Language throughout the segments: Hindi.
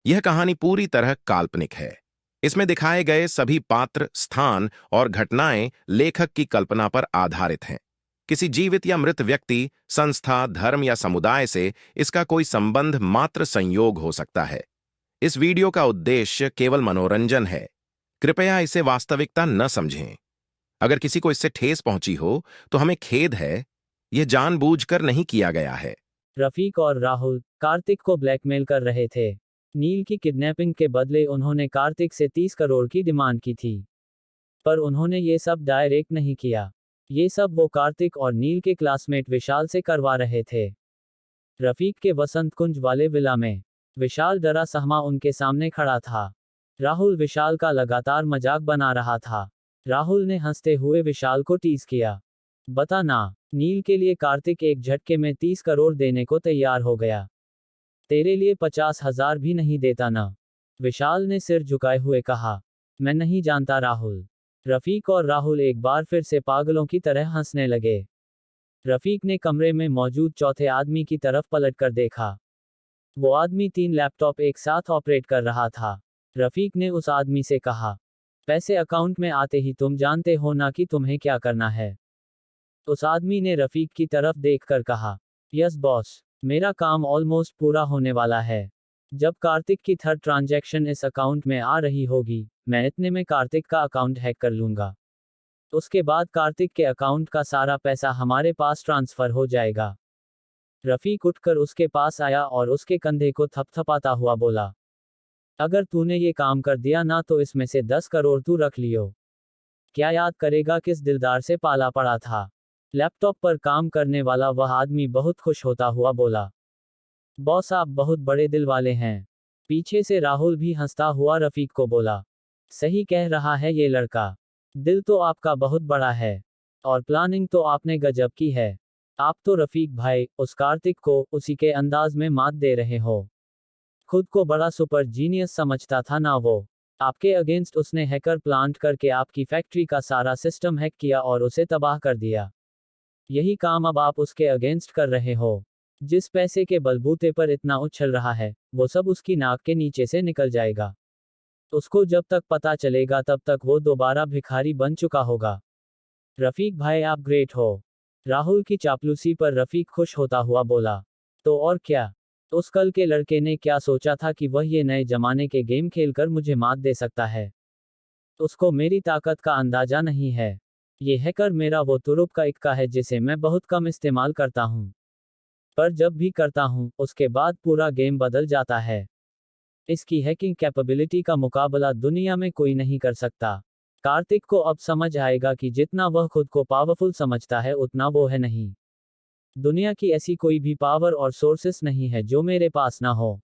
यह कहानी पूरी तरह काल्पनिक है। इसमें दिखाए गए सभी पात्र, स्थान और घटनाएं लेखक की कल्पना पर आधारित हैं। किसी जीवित या मृत व्यक्ति, संस्था, धर्म या समुदाय से इसका कोई संबंध मात्र संयोग हो सकता है। इस वीडियो का उद्देश्य केवल मनोरंजन है। कृपया इसे वास्तविकता न समझें। अगर किसी को इससे ठेस पहुंची हो, तो हमें खेद है। यह जानबूझकर नहीं किया गया है। रफीक और राहुल कार्तिक को ब्लैकमेल कर रहे थे। नील की किडनैपिंग के बदले उन्होंने कार्तिक से 30 करोड़ की डिमांड की थी। पर उन्होंने ये सब डायरेक्ट नहीं किया। ये सब वो कार्तिक और नील के क्लासमेट विशाल से करवा रहे थे। रफीक के वसंत कुंज वाले विला में विशाल डरा सहमा उनके सामने खड़ा था। राहुल विशाल का लगातार मजाक बना रहा था। राहुल ने हंसते हुए विशाल को टीज किया। बता ना, नील के लिए कार्तिक एक झटके में 30 करोड़ देने को तैयार हो गया। तेरे लिए 50,000 भी नहीं देता ना? विशाल ने सिर झुकाए हुए कहा। मैं नहीं जानता राहुल। रफीक और राहुल एक बार फिर से पागलों की तरह हंसने लगे। रफीक ने कमरे में मौजूद चौथे आदमी की तरफ पलटकर देखा। वो आदमी 3 लैपटॉप एक साथ ऑपरेट कर रहा था। रफीक ने उस आदमी से कहा, पैसे अकाउंट में आते ही तुम जानते हो ना कि तुम्हें क्या करना है। उस आदमी ने रफीक की तरफ देखकर कहा, यस बॉस, मेरा काम ऑलमोस्ट पूरा होने वाला है। जब कार्तिक की थर्ड ट्रांजैक्शन इस अकाउंट में आ रही होगी, मैं इतने में कार्तिक का अकाउंट हैक कर लूंगा। उसके बाद कार्तिक के अकाउंट का सारा पैसा हमारे पास ट्रांसफर हो जाएगा। रफीक उठकर उसके पास आया और उसके कंधे को थपथपाता हुआ बोला, अगर तूने ये काम कर दिया ना तो इसमें से 10 करोड़ तू रख लियो। क्या याद करेगा किस दिलदार से पाला पड़ा था। लैपटॉप पर काम करने वाला वह आदमी बहुत खुश होता हुआ बोला, बॉस आप बहुत बड़े दिल वाले हैं। पीछे से राहुल भी हंसता हुआ रफीक को बोला, सही कह रहा है ये लड़का। दिल तो आपका बहुत बड़ा है। और प्लानिंग तो आपने गजब की है। आप तो रफीक भाई उस कार्तिक को उसी के अंदाज में मात दे रहे हो। खुद को बड़ा सुपर जीनियस समझता था ना वो। आपके अगेंस्ट उसने हैकर प्लांट करके आपकी फैक्ट्री का सारा सिस्टम हैक किया और उसे तबाह कर दिया। यही काम अब आप उसके अगेंस्ट कर रहे हो। जिस पैसे के बलबूते पर इतना उछल रहा है, वो सब उसकी नाक के नीचे से निकल जाएगा। उसको जब तक पता चलेगा तब तक वो दोबारा भिखारी बन चुका होगा। रफीक भाई आप ग्रेट हो। राहुल की चापलूसी पर रफीक खुश होता हुआ बोला, तो और क्या। उस कल के लड़के ने क्या सोचा था कि वह ये नए जमाने के गेम खेलकर मुझे मात दे सकता है। उसको मेरी ताकत का अंदाजा नहीं है। ये हैकर मेरा वो तुरुप का इक्का है जिसे मैं बहुत कम इस्तेमाल करता हूँ। पर जब भी करता हूँ, उसके बाद पूरा गेम बदल जाता है। इसकी हैकिंग कैपेबिलिटी का मुकाबला दुनिया में कोई नहीं कर सकता। कार्तिक को अब समझ आएगा कि जितना वह खुद को पावरफुल समझता है उतना वो है नहीं। दुनिया की ऐसी कोई भी पावर और सोर्सेस नहीं है जो मेरे पास ना हो।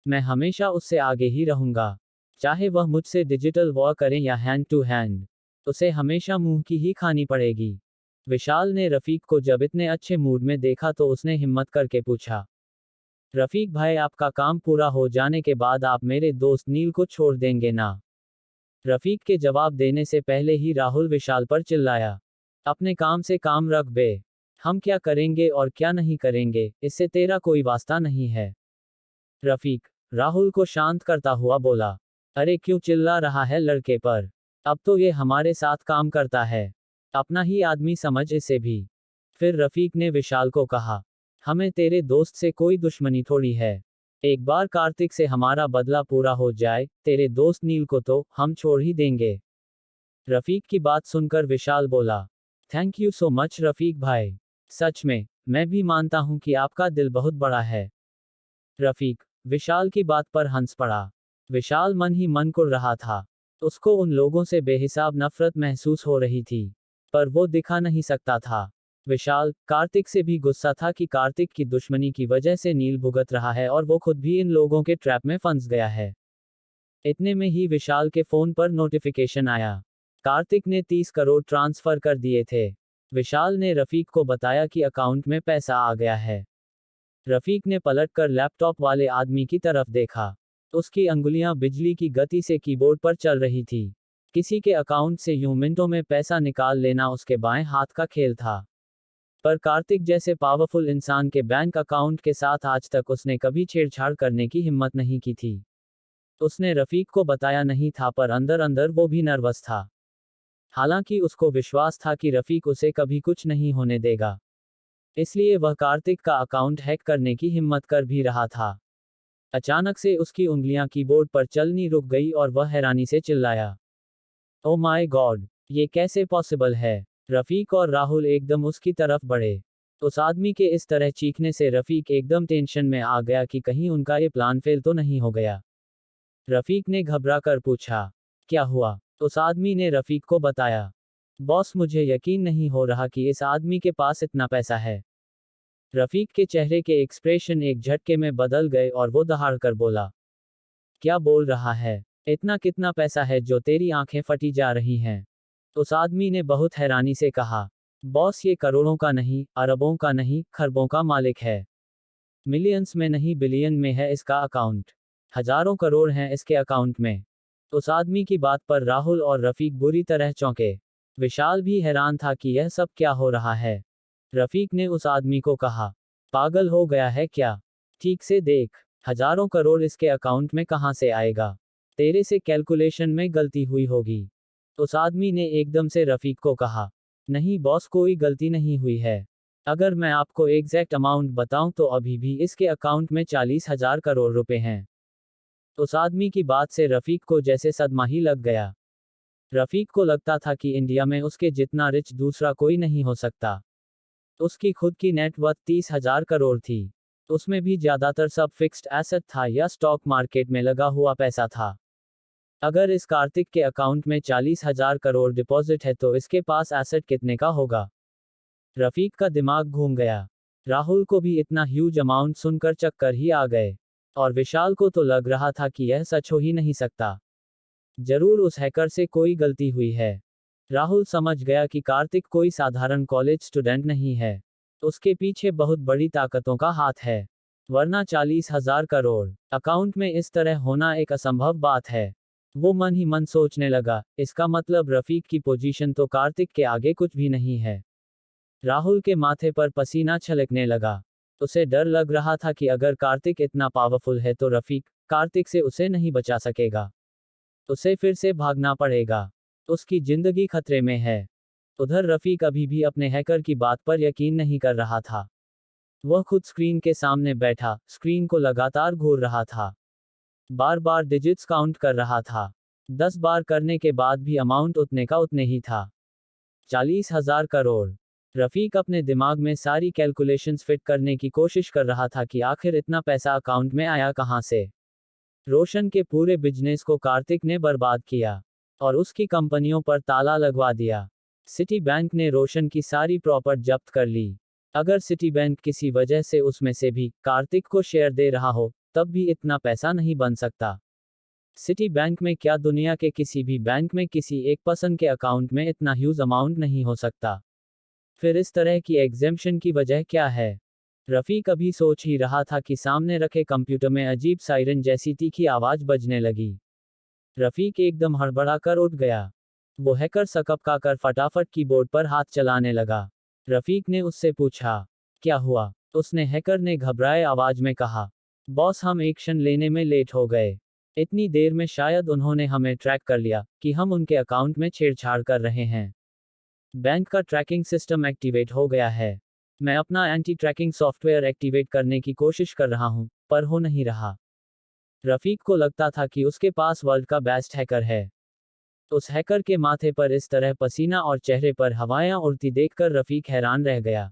मैं हमेशा उससे आगे ही रहूंगा। चाहे वह मुझसे डिजिटल वॉर करें या हैंड टू हैंड, उसे हमेशा मुंह की ही खानी पड़ेगी। विशाल ने रफीक को जब इतने अच्छे मूड में देखा तो उसने हिम्मत करके पूछा, रफीक भाई आपका काम पूरा हो जाने के बाद आप मेरे दोस्त नील को छोड़ देंगे ना? रफीक के जवाब देने से पहले ही राहुल विशाल पर चिल्लाया, अपने काम से काम रख बे। हम क्या करेंगे और क्या नहीं करेंगे, इससे तेरा कोई वास्ता नहीं है। रफीक राहुल को शांत करता हुआ बोला, अरे क्यों चिल्ला रहा है लड़के पर? अब तो ये हमारे साथ काम करता है। अपना ही आदमी समझ इसे भी। फिर रफीक ने विशाल को कहा, हमें तेरे दोस्त से कोई दुश्मनी थोड़ी है। एक बार कार्तिक से हमारा बदला पूरा हो जाए, तेरे दोस्त नील को तो हम छोड़ ही देंगे। रफीक की बात सुनकर विशाल बोला, thank you so much Rafiq भाई। सच में, मैं भी मानता हूं कि आपका दिल बहुत बड़ा है। रफीक विशाल की बात पर हंस पड़ा। विशाल मन ही मन कुढ़ रहा था। उसको उन लोगों से बेहिसाब नफरत महसूस हो रही थी, पर वो दिखा नहीं सकता था। विशाल कार्तिक से भी गुस्सा था कि कार्तिक की दुश्मनी की वजह से नील भुगत रहा है और वो खुद भी इन लोगों के ट्रैप में फंस गया है। इतने में ही विशाल के फोन पर नोटिफिकेशन आया। कार्तिक ने 30 करोड़ ट्रांसफर कर दिए थे। विशाल ने रफीक को बताया कि अकाउंट में पैसा आ गया है। रफीक ने पलटकर लैपटॉप वाले आदमी की तरफ देखा। उसकी अंगुलियां बिजली की गति से कीबोर्ड पर चल रही थी। किसी के अकाउंट से यूं मिनटों में पैसा निकाल लेना उसके बाएं हाथ का खेल था। पर कार्तिक जैसे पावरफुल इंसान के बैंक अकाउंट के साथ आज तक उसने कभी छेड़छाड़ करने की हिम्मत नहीं की थी। उसने रफीक को बताया नहीं था, पर अंदर अंदर वो भी नर्वस था। हालांकि उसको विश्वास था कि रफीक उसे कभी कुछ नहीं होने देगा, इसलिए वह कार्तिक का अकाउंट हैक करने की हिम्मत कर भी रहा था। अचानक से उसकी उंगलियां कीबोर्ड पर चलनी रुक गई और वह हैरानी से चिल्लाया, ओ माय गॉड, ये कैसे पॉसिबल है। रफीक और राहुल एकदम उसकी तरफ बढ़े। उस आदमी के इस तरह चीखने से रफीक एकदम टेंशन में आ गया कि कहीं उनका ये प्लान फेल तो नहीं हो गया। रफीक ने घबरा कर पूछा, क्या हुआ। उस आदमी ने रफीक को बताया, बॉस, मुझे यकीन नहीं हो रहा कि इस आदमी के पास इतना पैसा है। रफीक के चेहरे के एक्सप्रेशन एक झटके में बदल गए और वो दहाड़ कर बोला, क्या बोल रहा है। इतना कितना पैसा है जो तेरी आंखें फटी जा रही हैं। उस आदमी ने बहुत हैरानी से कहा, बॉस, ये करोड़ों का नहीं, अरबों का नहीं, खरबों का मालिक है। मिलियंस में नहीं, बिलियन में है इसका अकाउंट। हजारों करोड़ हैं इसके अकाउंट में। उस आदमी की बात पर राहुल और रफीक बुरी तरह चौंके। विशाल भी हैरान था कि यह सब क्या हो रहा है। रफीक ने उस आदमी को कहा, पागल हो गया है क्या। ठीक से देख, हजारों करोड़ इसके अकाउंट में कहां से आएगा। तेरे से कैलकुलेशन में गलती हुई होगी। उस आदमी ने एकदम से रफीक को कहा, नहीं बॉस, कोई गलती नहीं हुई है। अगर मैं आपको एग्जैक्ट अमाउंट बताऊं तो अभी भी इसके अकाउंट में 40,000 करोड़ रुपए हैं। उस आदमी की बात से रफीक को जैसे सदमा ही लग गया। रफीक को लगता था कि इंडिया में उसके जितना रिच दूसरा कोई नहीं हो सकता। उसकी खुद की नेटवर्थ 30,000 करोड़ थी। उसमें भी ज्यादातर सब फिक्स्ड एसेट था या स्टॉक मार्केट में लगा हुआ पैसा था। अगर इस कार्तिक के अकाउंट में 40,000 करोड़ डिपॉजिट है तो इसके पास एसेट कितने का होगा। रफीक का दिमाग घूम गया। राहुल को भी इतना ह्यूज अमाउंट सुनकर चक्कर ही आ गए। और विशाल को तो लग रहा था कि यह सच हो ही नहीं सकता। जरूर उस हैकर से कोई गलती हुई है। राहुल समझ गया कि कार्तिक कोई साधारण कॉलेज स्टूडेंट नहीं है। उसके पीछे बहुत बड़ी ताकतों का हाथ है। वरना 40,000 करोड़ अकाउंट में इस तरह होना एक असंभव बात है। वो मन ही मन सोचने लगा, इसका मतलब रफीक की पोजीशन तो कार्तिक के आगे कुछ भी नहीं है। राहुल के माथे पर पसीना छलकने लगा। उसे डर लग रहा था कि अगर कार्तिक इतना पावरफुल है तो रफीक कार्तिक से उसे नहीं बचा सकेगा। उसे फिर से भागना पड़ेगा। उसकी जिंदगी खतरे में है। उधर रफीक अभी भी अपने हैकर की बात पर यकीन नहीं कर रहा था। वह खुद स्क्रीन के सामने बैठा, स्क्रीन को लगातार घूर रहा था। बार बार डिजिट्स काउंट कर रहा था। 10 बार करने के बाद भी अमाउंट उतने का उतने ही था। 40,000 करोड़। रफीक अपने दिमाग में सारी कैलकुलेशंस फिट करने की कोशिश कर रहा था कि आखिर इतना पैसा अकाउंट में आया कहां से। रोशन के पूरे बिजनेस को कार्तिक ने बर्बाद किया और उसकी कंपनियों पर ताला लगवा दिया। सिटी बैंक ने रोशन की सारी प्रॉपर्टी जब्त कर ली। अगर सिटी बैंक किसी वजह से उसमें से भी कार्तिक को शेयर दे रहा हो, तब भी इतना पैसा नहीं बन सकता। सिटी बैंक में क्या, दुनिया के किसी भी बैंक में किसी एक पर्सन के अकाउंट में इतना ह्यूज अमाउंट नहीं हो सकता। फिर इस तरह की एग्जेम्पशन की वजह क्या है। रफीक अभी सोच ही रहा था कि सामने रखे कंप्यूटर में अजीब सायरन जैसी तीखी आवाज बजने लगी। रफीक एकदम हड़बड़ा कर उठ गया। वो हैकर सकपका कर फटाफट कीबोर्ड पर हाथ चलाने लगा। रफीक ने उससे पूछा, क्या हुआ। उसने हैकर ने घबराए आवाज में कहा, बॉस, हम एक्शन लेने में लेट हो गए। इतनी देर में शायद उन्होंने हमें ट्रैक कर लिया कि हम उनके अकाउंट में छेड़छाड़ कर रहे हैं। बैंक का ट्रैकिंग सिस्टम एक्टिवेट हो गया है। मैं अपना एंटी ट्रैकिंग सॉफ्टवेयर एक्टिवेट करने की कोशिश कर रहा हूं, पर हो नहीं रहा। रफीक को लगता था कि उसके पास वर्ल्ड का बेस्ट हैकर है। उस हैकर के माथे पर इस तरह पसीना और चेहरे पर हवाएं उड़ती देखकर रफीक हैरान रह गया।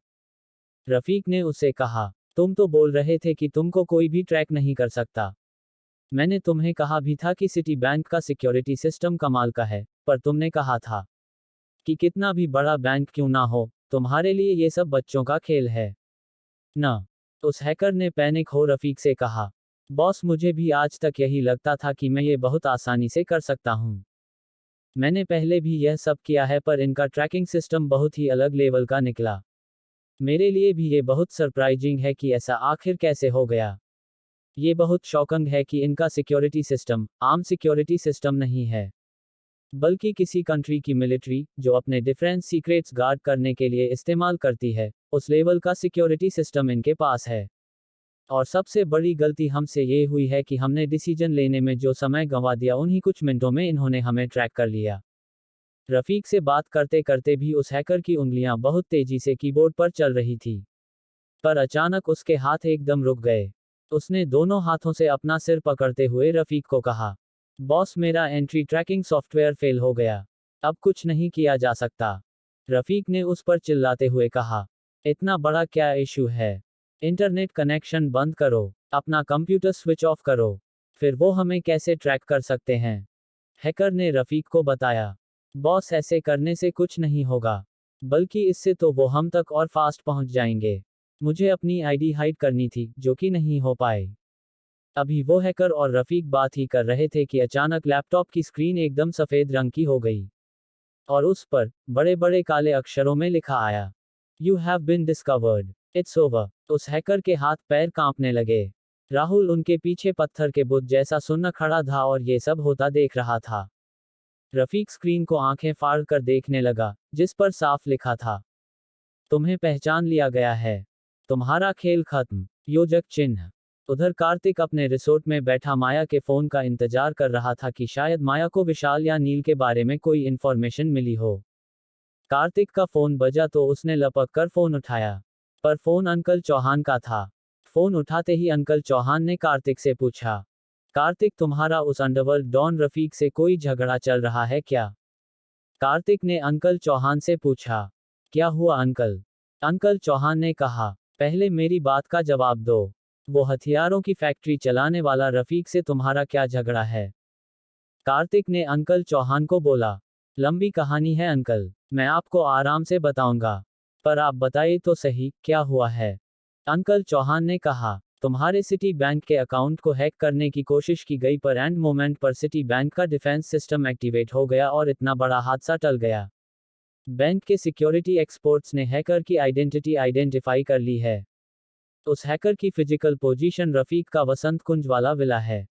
रफीक ने उसे कहा, तुम तो बोल रहे थे कि तुमको कोई भी ट्रैक नहीं कर सकता। मैंने तुम्हें कहा भी था कि सिटी बैंक का सिक्योरिटी सिस्टम कमाल का है, पर तुमने कहा था कि कितना भी बड़ा बैंक क्यों ना हो, तुम्हारे लिए ये सब बच्चों का खेल है ना। उस हैकर ने पैनिक हो रफीक से कहा, बॉस, मुझे भी आज तक यही लगता था कि मैं ये बहुत आसानी से कर सकता हूँ। मैंने पहले भी यह सब किया है, पर इनका ट्रैकिंग सिस्टम बहुत ही अलग लेवल का निकला। मेरे लिए भी ये बहुत सरप्राइजिंग है कि ऐसा आखिर कैसे हो गया। ये बहुत शॉकिंग है कि इनका सिक्योरिटी सिस्टम आम सिक्योरिटी सिस्टम नहीं है, बल्कि किसी कंट्री की मिलिट्री, जो अपने डिफेंस सीक्रेट्स गार्ड करने के लिए इस्तेमाल करती है, उस लेवल का सिक्योरिटी सिस्टम इनके पास है। और सबसे बड़ी गलती हमसे ये हुई है कि हमने डिसीजन लेने में जो समय गंवा दिया उन्हीं कुछ मिनटों में इन्होंने हमें ट्रैक कर लिया। रफीक से बात करते करते भी उस हैकर की उंगलियां बहुत तेजी से कीबोर्ड पर चल रही थी। पर अचानक उसके हाथ एकदम रुक गए। उसने दोनों हाथों से अपना सिर पकड़ते हुए रफीक को कहा, बॉस मेरा एंट्री ट्रैकिंग सॉफ्टवेयर फेल हो गया। अब कुछ नहीं किया जा सकता। रफीक ने उस पर चिल्लाते हुए कहा, इतना बड़ा क्या इशू है? इंटरनेट कनेक्शन बंद करो, अपना कंप्यूटर स्विच ऑफ करो, फिर वो हमें कैसे ट्रैक कर सकते हैं? हैकर ने रफीक को बताया, बॉस ऐसे करने से कुछ नहीं होगा, बल्कि इससे तो वो हम तक और फास्ट पहुंच जाएंगे। मुझे अपनी आईडी हाइड करनी थी, जो कि नहीं हो पाए। अभी वो हैकर और रफीक बात ही कर रहे थे कि अचानक लैपटॉप की स्क्रीन एकदम सफेद रंग की हो गई और उस पर बड़े बड़े काले अक्षरों में लिखा आया, you have been discovered, it's over. उस हैकर के हाथ पैर कांपने लगे। राहुल उनके पीछे पत्थर के बुत जैसा सुन्न खड़ा था और ये सब होता देख रहा था। रफीक स्क्रीन को आंखें फाड़ कर देखने लगा, जिस पर साफ लिखा था, तुम्हें पहचान लिया गया है, तुम्हारा खेल खत्म, योजक चिन्ह। उधर कार्तिक अपने रिसोर्ट में बैठा माया के फोन का इंतजार कर रहा था कि शायद माया को विशाल या नील के बारे में कोई इन्फॉर्मेशन मिली हो। कार्तिक का फोन बजा तो उसने लपक कर फोन उठाया, पर फोन अंकल चौहान का था। फोन उठाते ही अंकल चौहान ने कार्तिक से पूछा, कार्तिक तुम्हारा उस अंडरवर्ल्ड डॉन रफीक से कोई झगड़ा चल रहा है क्या? कार्तिक ने अंकल चौहान से पूछा, क्या हुआ अंकल? अंकल चौहान ने कहा, पहले मेरी बात का जवाब दो। वो हथियारों की फैक्ट्री चलाने वाला रफीक से तुम्हारा क्या झगड़ा है? कार्तिक ने अंकल चौहान को बोला, लंबी कहानी है अंकल, मैं आपको आराम से बताऊंगा, पर आप बताइए तो सही, क्या हुआ है? अंकल चौहान ने कहा, तुम्हारे सिटी बैंक के अकाउंट को हैक करने की कोशिश की गई पर एंड मोमेंट पर सिटी बैंक का डिफेंस सिस्टम एक्टिवेट हो गया और इतना बड़ा हादसा टल गया। बैंक के सिक्योरिटी एक्सपर्ट्स ने हैकर की आइडेंटिटी आइडेंटिफाई कर ली है। उस हैकर की फिजिकल पोजीशन रफीक का वसंत कुंज वाला विला है।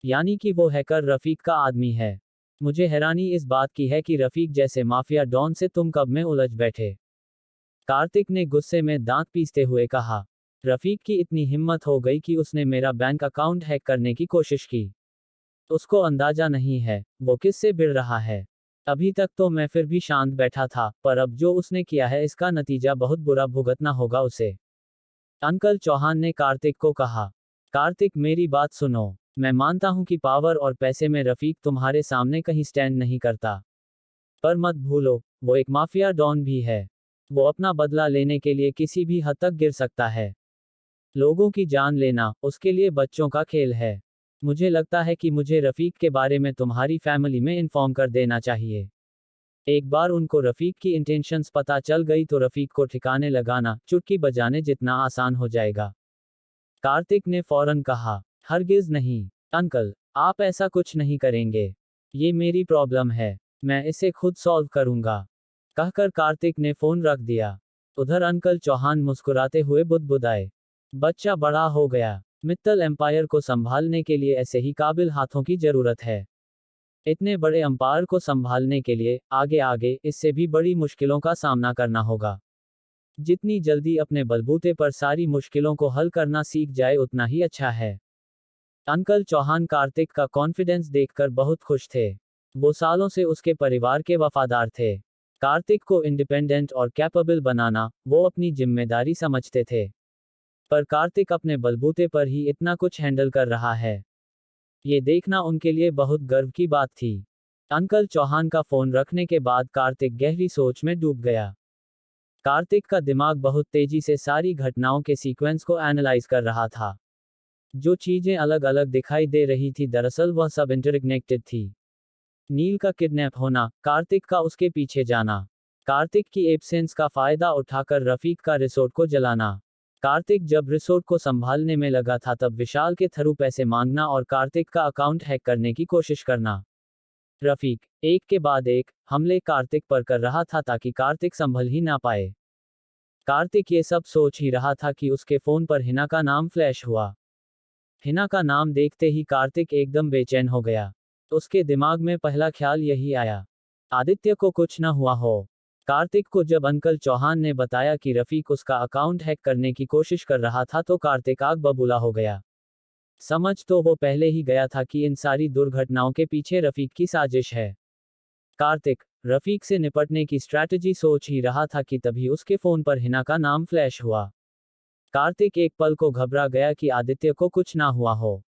यानी कि वो हैकर रफीक का आदमी है। मुझे हैरानी इस बात की है कि रफीक जैसे माफिया डॉन से तुम कब में उलझ बैठे। कार्तिक ने गुस्से में दांत पीसते हुए कहा, रफीक की इतनी हिम्मत हो गई कि उसने मेरा बैंक अकाउंट हैक करने की कोशिश की। उसको अंदाजा नहीं है वो किससे भिड़ रहा है। अभी तक तो मैं फिर भी शांत बैठा था, पर अब जो उसने किया है इसका नतीजा बहुत बुरा भुगतना होगा उसे। अंकल चौहान ने कार्तिक को कहा, कार्तिक मेरी बात सुनो, मैं मानता हूं कि पावर और पैसे में रफीक तुम्हारे सामने कहीं स्टैंड नहीं करता, पर मत भूलो वो एक माफिया डॉन भी है। वो अपना बदला लेने के लिए किसी भी हद तक गिर सकता है। लोगों की जान लेना उसके लिए बच्चों का खेल है। मुझे लगता है कि मुझे रफीक के बारे में तुम्हारी फैमिली में इन्फॉर्म कर देना चाहिए। एक बार उनको रफीक की इंटेंशंस पता चल गई तो रफीक को ठिकाने लगाना चुटकी बजाने जितना आसान हो जाएगा। कार्तिक ने फौरन कहा, हरगिज नहीं अंकल, आप ऐसा कुछ नहीं करेंगे। ये मेरी प्रॉब्लम है, मैं इसे खुद सॉल्व करूंगा, कहकर कार्तिक ने फोन रख दिया। उधर अंकल चौहान मुस्कुराते हुए बुदबुदाए, बच्चा बड़ा हो गया, मित्तल एम्पायर को संभालने के लिए ऐसे ही काबिल हाथों की जरूरत है। इतने बड़े अंपायर को संभालने के लिए आगे आगे इससे भी बड़ी मुश्किलों का सामना करना होगा। जितनी जल्दी अपने बलबूते पर सारी मुश्किलों को हल करना सीख जाए उतना ही अच्छा है। अंकल चौहान कार्तिक का कॉन्फिडेंस देखकर बहुत खुश थे। वो सालों से उसके परिवार के वफादार थे। कार्तिक को इंडिपेंडेंट और कैपेबल बनाना वो अपनी जिम्मेदारी समझते थे। पर कार्तिक अपने बलबूते पर ही इतना कुछ हैंडल कर रहा है, ये देखना उनके लिए बहुत गर्व की बात थी। अंकल चौहान का फोन रखने के बाद कार्तिक गहरी सोच में डूब गया। कार्तिक का दिमाग बहुत तेजी से सारी घटनाओं के सीक्वेंस को एनालाइज कर रहा था। जो चीजें अलग अलग दिखाई दे रही थी दरअसल वह सब इंटरकनेक्टेड थी। नील का किडनैप होना, कार्तिक का उसके पीछे जाना, कार्तिक की एब्सेंस का फायदा उठाकर रफीक का रिसोर्ट को जलाना। कार्तिक जब रिसोर्ट को संभालने में लगा था तब विशाल के थ्रू पैसे मांगना और कार्तिक का अकाउंट हैक करने की कोशिश करना। रफीक एक के बाद एक हमले कार्तिक पर कर रहा था ताकि कार्तिक संभल ही ना पाए। कार्तिक ये सब सोच ही रहा था कि उसके फोन पर हिना का नाम फ्लैश हुआ। हिना का नाम देखते ही कार्तिक एकदम बेचैन हो गया। उसके दिमाग में पहला ख्याल यही आया, आदित्य को कुछ न हुआ हो। कार्तिक को जब अंकल चौहान ने बताया कि रफीक उसका अकाउंट हैक करने की कोशिश कर रहा था तो कार्तिक आग बबूला हो गया। समझ तो वो पहले ही गया था कि इन सारी दुर्घटनाओं के पीछे रफीक की साजिश है। कार्तिक रफीक से निपटने की स्ट्रैटेजी सोच ही रहा था कि तभी उसके फोन पर हिना का नाम फ्लैश हुआ। कार्तिक एक पल को घबरा गया कि आदित्य को कुछ ना हुआ हो।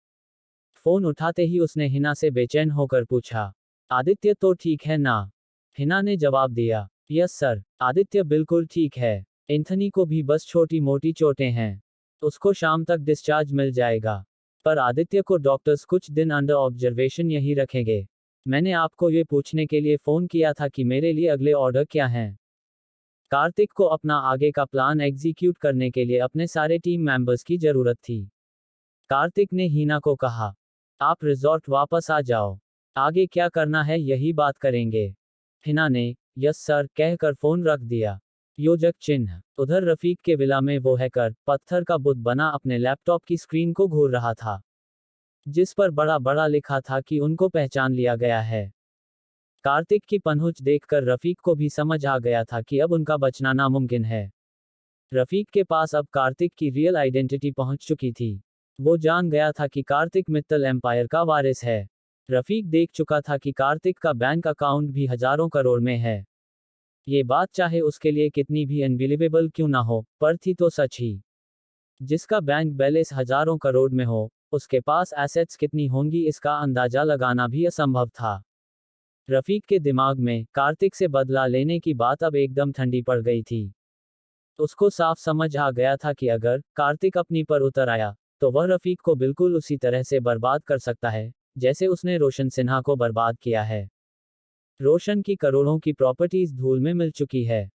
फोन उठाते ही उसने हिना से बेचैन होकर पूछा, आदित्य तो ठीक है ना? हिना ने जवाब दिया, यस सर, आदित्य बिल्कुल ठीक है। एंथनी को भी बस छोटी मोटी चोटें हैं। उसको शाम तक डिस्चार्ज मिल जाएगा। पर आदित्य को डॉक्टर्स कुछ दिन अंडर ऑब्जर्वेशन यही रखेंगे। मैंने आपको ये पूछने के लिए फोन किया था कि मेरे लिए अगले ऑर्डर क्या हैं। कार्तिक को अपना आगे का प्लान एग्जीक्यूट करने के लिए अपने सारे टीम मेंबर्स की जरूरत थी। कार्तिक ने हिना को कहा, आप रिजॉर्ट वापस आ जाओ। आगे क्या करना है यही बात करेंगे। हिना ने यस सर कहकर फोन रख दिया। योजक चिन्ह। उधर रफीक के विला में वो हैकर पत्थर का बुत बना अपने लैपटॉप की स्क्रीन को घूर रहा था, जिस पर बड़ा बड़ा लिखा था कि उनको पहचान लिया गया है। कार्तिक की पनहुच देखकर रफीक को भी समझ आ गया था कि अब उनका बचना नामुमकिन है। रफीक के पास अब कार्तिक की रियल आइडेंटिटी पहुंच चुकी थी। वो जान गया था कि कार्तिक मित्तल एम्पायर का वारिस है। रफीक देख चुका था कि कार्तिक का बैंक अकाउंट भी हजारों करोड़ में है। ये बात चाहे उसके लिए कितनी भी अनबिलीवेबल क्यों ना हो, पर थी तो सच ही। जिसका बैंक बैलेंस हजारों करोड़ में हो, उसके पास एसेट्स कितनी होंगी इसका अंदाजा लगाना भी असंभव था। रफीक के दिमाग में कार्तिक से बदला लेने की बात अब एकदम ठंडी पड़ गई थी। उसको साफ समझ आ गया था कि अगर कार्तिक अपनी पर उतर आया तो वह रफीक को बिल्कुल उसी तरह से बर्बाद कर सकता है जैसे उसने रोशन सिन्हा को बर्बाद किया है। रोशन की करोड़ों की प्रॉपर्टीज धूल में मिल चुकी है।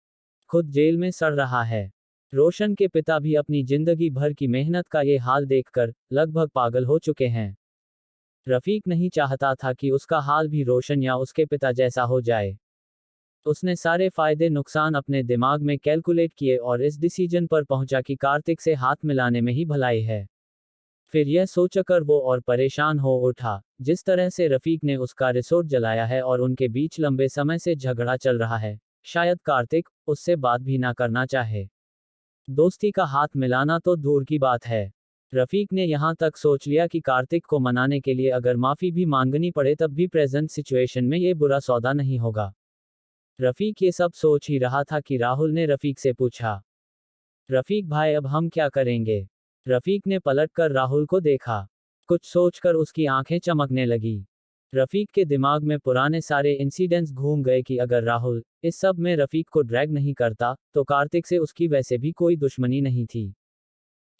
खुद जेल में सड़ रहा है। रोशन के पिता भी अपनी जिंदगी भर की मेहनत का ये हाल देखकर लगभग पागल हो चुके हैं। रफीक नहीं चाहता था कि उसका हाल भी रोशन या उसके पिता जैसा हो जाए। उसने सारे फायदे नुकसान अपने दिमाग में कैलकुलेट किए और इस डिसीजन पर पहुंचा कि कार्तिक से हाथ मिलाने में ही भलाई है। फिर यह सोचकर वो और परेशान हो उठा, जिस तरह से रफीक ने उसका रिसोर्ट जलाया है और उनके बीच लंबे समय से झगड़ा चल रहा है, शायद कार्तिक उससे बात भी ना करना चाहे। दोस्ती का हाथ मिलाना तो दूर की बात है। रफीक ने यहां तक सोच लिया कि कार्तिक को मनाने के लिए अगर माफी भी मांगनी पड़े तब भी प्रेजेंट सिचुएशन में ये बुरा सौदा नहीं होगा। रफीक ये सब सोच ही रहा था कि राहुल ने रफीक से पूछा, रफीक भाई अब हम क्या करेंगे? रफीक ने पलटकर राहुल को देखा। कुछ सोचकर उसकी आंखें चमकने लगी। रफीक के दिमाग में पुराने सारे इंसिडेंट्स घूम गए कि अगर राहुल इस सब में रफीक को ड्रैग नहीं करता तो कार्तिक से उसकी वैसे भी कोई दुश्मनी नहीं थी।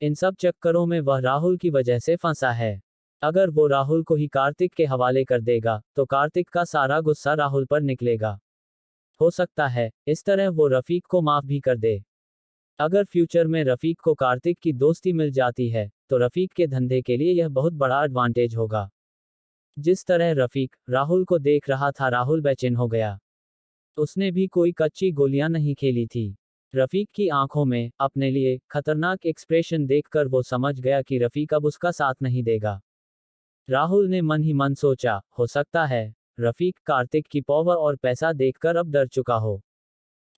इन सब चक्करों में वह राहुल की वजह से फंसा है। अगर वो राहुल को ही कार्तिक के हवाले कर देगा तो कार्तिक का सारा गुस्सा राहुल पर निकलेगा। हो सकता है इस तरह वो रफीक को माफ भी कर दे। अगर फ्यूचर में रफीक को कार्तिक की दोस्ती मिल जाती है तो रफीक के धंधे के लिए यह बहुत बड़ा एडवांटेज होगा। जिस तरह रफीक राहुल को देख रहा था राहुल बेचैन हो गया। उसने भी कोई कच्ची गोलियां नहीं खेली थी। रफीक की आंखों में अपने लिए खतरनाक एक्सप्रेशन देखकर वो समझ गया कि रफीक अब उसका साथ नहीं देगा। राहुल ने मन ही मन सोचा, हो सकता है रफीक कार्तिक की पावर और पैसा देखकर अब डर चुका हो।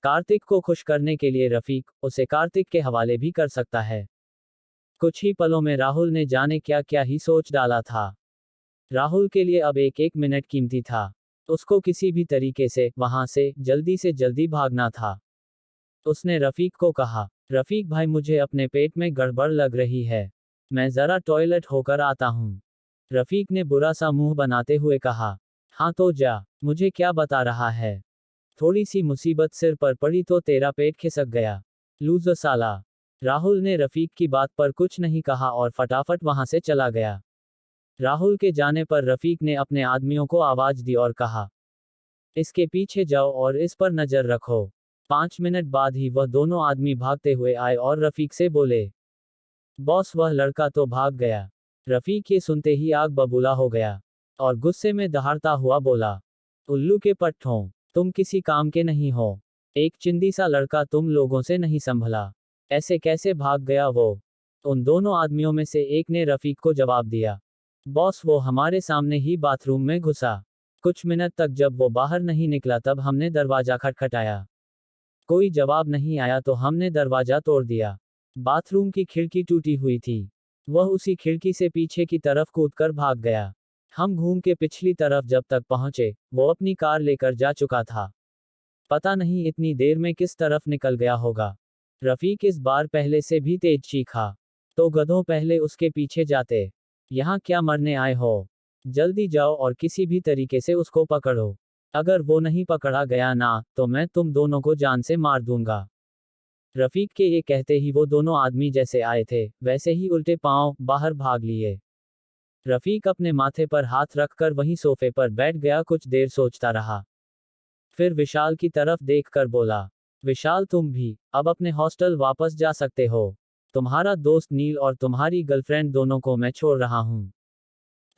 कार्तिक को खुश करने के लिए रफीक उसे कार्तिक के हवाले भी कर सकता है। कुछ ही पलों में राहुल ने जाने क्या क्या ही सोच डाला था। राहुल के लिए अब एक एक मिनट कीमती था। उसको किसी भी तरीके से वहां से जल्दी भागना था। उसने रफीक को कहा, रफीक भाई मुझे अपने पेट में गड़बड़ लग रही है, मैं जरा टॉयलेट होकर आता हूँ। रफीक ने बुरा सा मुंह बनाते हुए कहा, हाँ तो जा, मुझे क्या बता रहा है? थोड़ी सी मुसीबत सिर पर पड़ी तो तेरा पेट खिसक गया, लूज़र साला। राहुल ने रफीक की बात पर कुछ नहीं कहा और फटाफट वहां से चला गया। राहुल के जाने पर रफीक ने अपने आदमियों को आवाज दी और कहा, इसके पीछे जाओ और इस पर नजर रखो। 5 मिनट बाद ही वह दोनों आदमी भागते हुए आए और रफीक से बोले, बॉस वह लड़का तो भाग गया। रफीक ये सुनते ही आग बबूला हो गया और गुस्से में दहाड़ता हुआ बोला, उल्लू के पट्टों, तुम किसी काम के नहीं हो। एक चिंदी सा लड़का तुम लोगों से नहीं संभला, ऐसे कैसे भाग गया वो? उन दोनों आदमियों में से एक ने रफीक को जवाब दिया, बॉस वो हमारे सामने ही बाथरूम में घुसा। कुछ मिनट तक जब वो बाहर नहीं निकला तब हमने दरवाजा खटखटाया। कोई जवाब नहीं आया तो हमने दरवाजा तोड़ दिया। बाथरूम की खिड़की टूटी हुई थी। वह उसी खिड़की से पीछे की तरफ कूदकर भाग गया। हम घूम के पिछली तरफ जब तक पहुंचे, वो अपनी कार लेकर जा चुका था। पता नहीं इतनी देर में किस तरफ निकल गया होगा। रफीक इस बार पहले से भी तेज चीखा। तो गधों, पहले उसके पीछे जाते। यहाँ क्या मरने आए हो? जल्दी जाओ और किसी भी तरीके से उसको पकड़ो। अगर वो नहीं पकड़ा गया ना, तो मैं तुम दोनों को जान से मार दूंगा। रफीक के ये कहते ही वो दोनों आदमी जैसे आए थे, वैसे ही उल्टे पांव बाहर भाग लिए। रफीक अपने माथे पर हाथ रखकर वहीं सोफे पर बैठ गया, कुछ देर सोचता रहा। फिर विशाल की तरफ देखकर बोला, विशाल तुम भी अब अपने हॉस्टल वापस जा सकते हो। तुम्हारा दोस्त नील और तुम्हारी गर्लफ्रेंड दोनों को मैं छोड़ रहा हूं।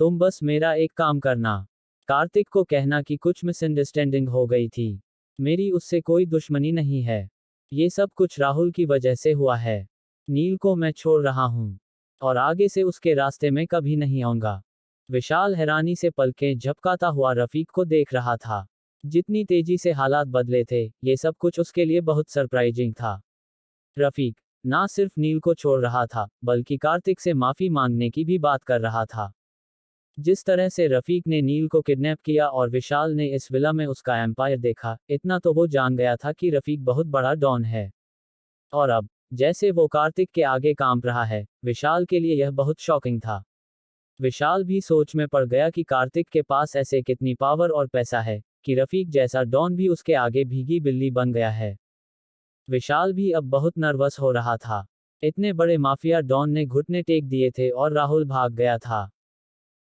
तुम बस मेरा एक काम करना। कार्तिक को कहना कि कुछ मिसअंडरस्टैंडिंग हो गई थी। मेरी उससे कोई दुश्मनी नहीं है। ये सब कुछ राहुल की वजह से हुआ है। नील को मैं छोड़ रहा हूं और आगे से उसके रास्ते में कभी नहीं आऊंगा। विशाल हैरानी से पलकें झपकाता हुआ रफीक को देख रहा था। जितनी तेजी से हालात बदले थे, ये सब कुछ उसके लिए बहुत सरप्राइजिंग था। रफीक ना सिर्फ नील को छोड़ रहा था, बल्कि कार्तिक से माफी मांगने की भी बात कर रहा था। जिस तरह से रफीक ने नील को किडनैप किया और विशाल ने इस विला में उसका एम्पायर देखा, इतना तो वो जान गया था कि रफीक बहुत बड़ा डॉन है। और अब जैसे वो कार्तिक के आगे कांप रहा है, विशाल के लिए यह बहुत शॉकिंग था। विशाल भी सोच में पड़ गया कि कार्तिक के पास ऐसे कितनी पावर और पैसा है कि रफीक जैसा डॉन भी उसके आगे भीगी बिल्ली बन गया है। विशाल भी अब बहुत नर्वस हो रहा था। इतने बड़े माफिया डॉन ने घुटने टेक दिए थे और राहुल भाग गया था।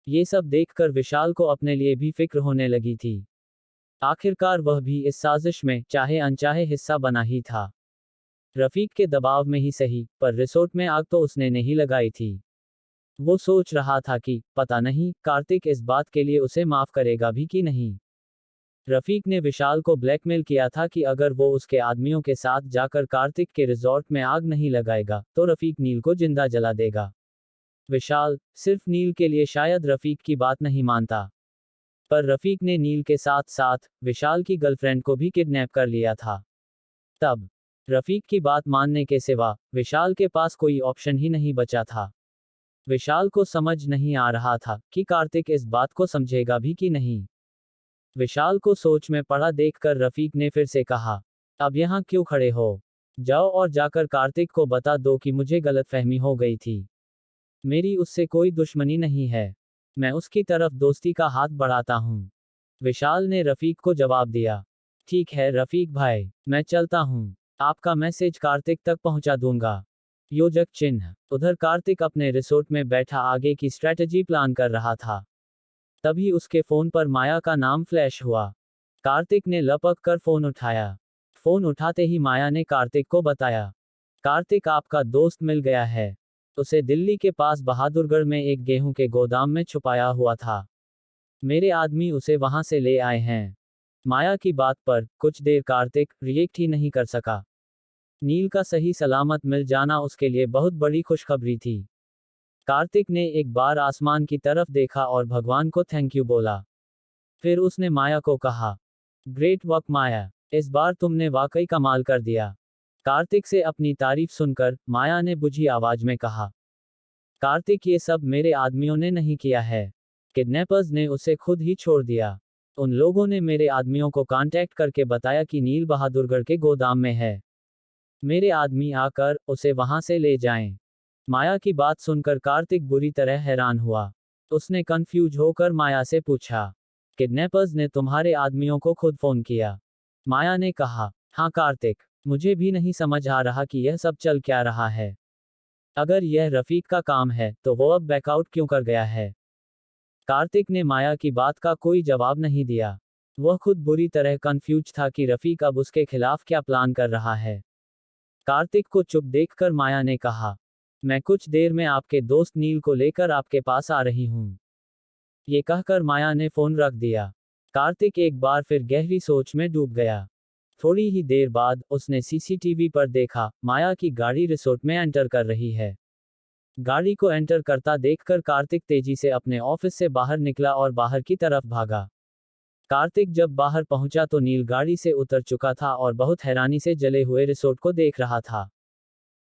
ये सब देखकर विशाल को अपने लिए भी फिक्र होने लगी थी। आखिरकार वह भी इस साजिश में चाहे अनचाहे हिस्सा बना ही था। रफीक के दबाव में ही सही, पर रिसोर्ट में आग तो उसने नहीं लगाई थी। वो सोच रहा था कि पता नहीं कार्तिक इस बात के लिए उसे माफ करेगा भी कि नहीं। रफीक ने विशाल को ब्लैकमेल किया था कि अगर वो उसके आदमियों के साथ जाकर कार्तिक के रिजॉर्ट में आग नहीं लगाएगा, तो रफीक नील को जिंदा जला देगा। विशाल सिर्फ नील के लिए शायद रफीक की बात नहीं मानता, पर रफीक ने नील के साथ साथ विशाल की गर्लफ्रेंड को भी किडनैप कर लिया था। तब रफीक की बात मानने के सिवा विशाल के पास कोई ऑप्शन ही नहीं बचा था। विशाल को समझ नहीं आ रहा था कि कार्तिक इस बात को समझेगा भी कि नहीं। विशाल को सोच में पड़ा देखकर रफीक ने फिर से कहा, अब यहाँ क्यों खड़े हो? जाओ और जाकर कार्तिक को बता दो कि मुझे गलतफहमी हो गई थी। मेरी उससे कोई दुश्मनी नहीं है। मैं उसकी तरफ दोस्ती का हाथ बढ़ाता हूँ। विशाल ने रफीक को जवाब दिया। ठीक है रफीक भाई, मैं चलता हूँ। आपका मैसेज कार्तिक तक पहुँचा दूंगा। योजक चिन्ह। उधर कार्तिक अपने रिसोर्ट में बैठा आगे की स्ट्रैटेजी प्लान कर रहा था। तभी उसके फोन पर माया का नाम फ्लैश हुआ। कार्तिक ने लपक कर फोन उठाया। फोन उठाते ही माया ने कार्तिक को बताया, कार्तिक आपका दोस्त मिल गया है। उसे दिल्ली के पास बहादुरगढ़ में एक गेहूं के गोदाम में छुपाया हुआ था। मेरे आदमी उसे वहां से ले आए हैं। माया की बात पर कुछ देर कार्तिक रिएक्ट ही नहीं कर सका। नील का सही सलामत मिल जाना उसके लिए बहुत बड़ी खुशखबरी थी। कार्तिक ने एक बार आसमान की तरफ देखा और भगवान को थैंक यू बोला। फिर उसने माया को कहा, ग्रेट वर्क माया, इस बार तुमने वाकई कमाल कर दिया। कार्तिक से अपनी तारीफ सुनकर माया ने बुझी आवाज में कहा, कार्तिक ये सब मेरे आदमियों ने नहीं किया है। किडनैपर्स ने उसे खुद ही छोड़ दिया। उन लोगों ने मेरे आदमियों को कांटेक्ट करके बताया कि नील बहादुरगढ़ के गोदाम में है। मेरे आदमी आकर उसे वहां से ले जाएं। माया की बात सुनकर कार्तिक बुरी तरह हैरान हुआ। उसने कंफ्यूज होकर माया से पूछा, किडनैपर्स ने तुम्हारे आदमियों को खुद फोन किया? माया ने कहा, हाँ कार्तिक, मुझे भी नहीं समझ आ रहा कि यह सब चल क्या रहा है। अगर यह रफीक का काम है तो वो अब बैकआउट क्यों कर गया है? कार्तिक ने माया की बात का कोई जवाब नहीं दिया। वह खुद बुरी तरह कंफ्यूज था कि रफीक अब उसके खिलाफ क्या प्लान कर रहा है। कार्तिक को चुप देखकर माया ने कहा, मैं कुछ देर में आपके दोस्त नील को लेकर आपके पास आ रही हूँ। ये कहकर माया ने फोन रख दिया। कार्तिक एक बार फिर गहरी सोच में डूब गया। थोड़ी ही देर बाद उसने सीसीटीवी पर देखा, माया की गाड़ी रिसोर्ट में एंटर कर रही है। गाड़ी को एंटर करता देखकर कार्तिक तेजी से अपने ऑफिस से बाहर निकला और बाहर की तरफ भागा। कार्तिक जब बाहर पहुंचा तो नील गाड़ी से उतर चुका था और बहुत हैरानी से जले हुए रिसोर्ट को देख रहा था।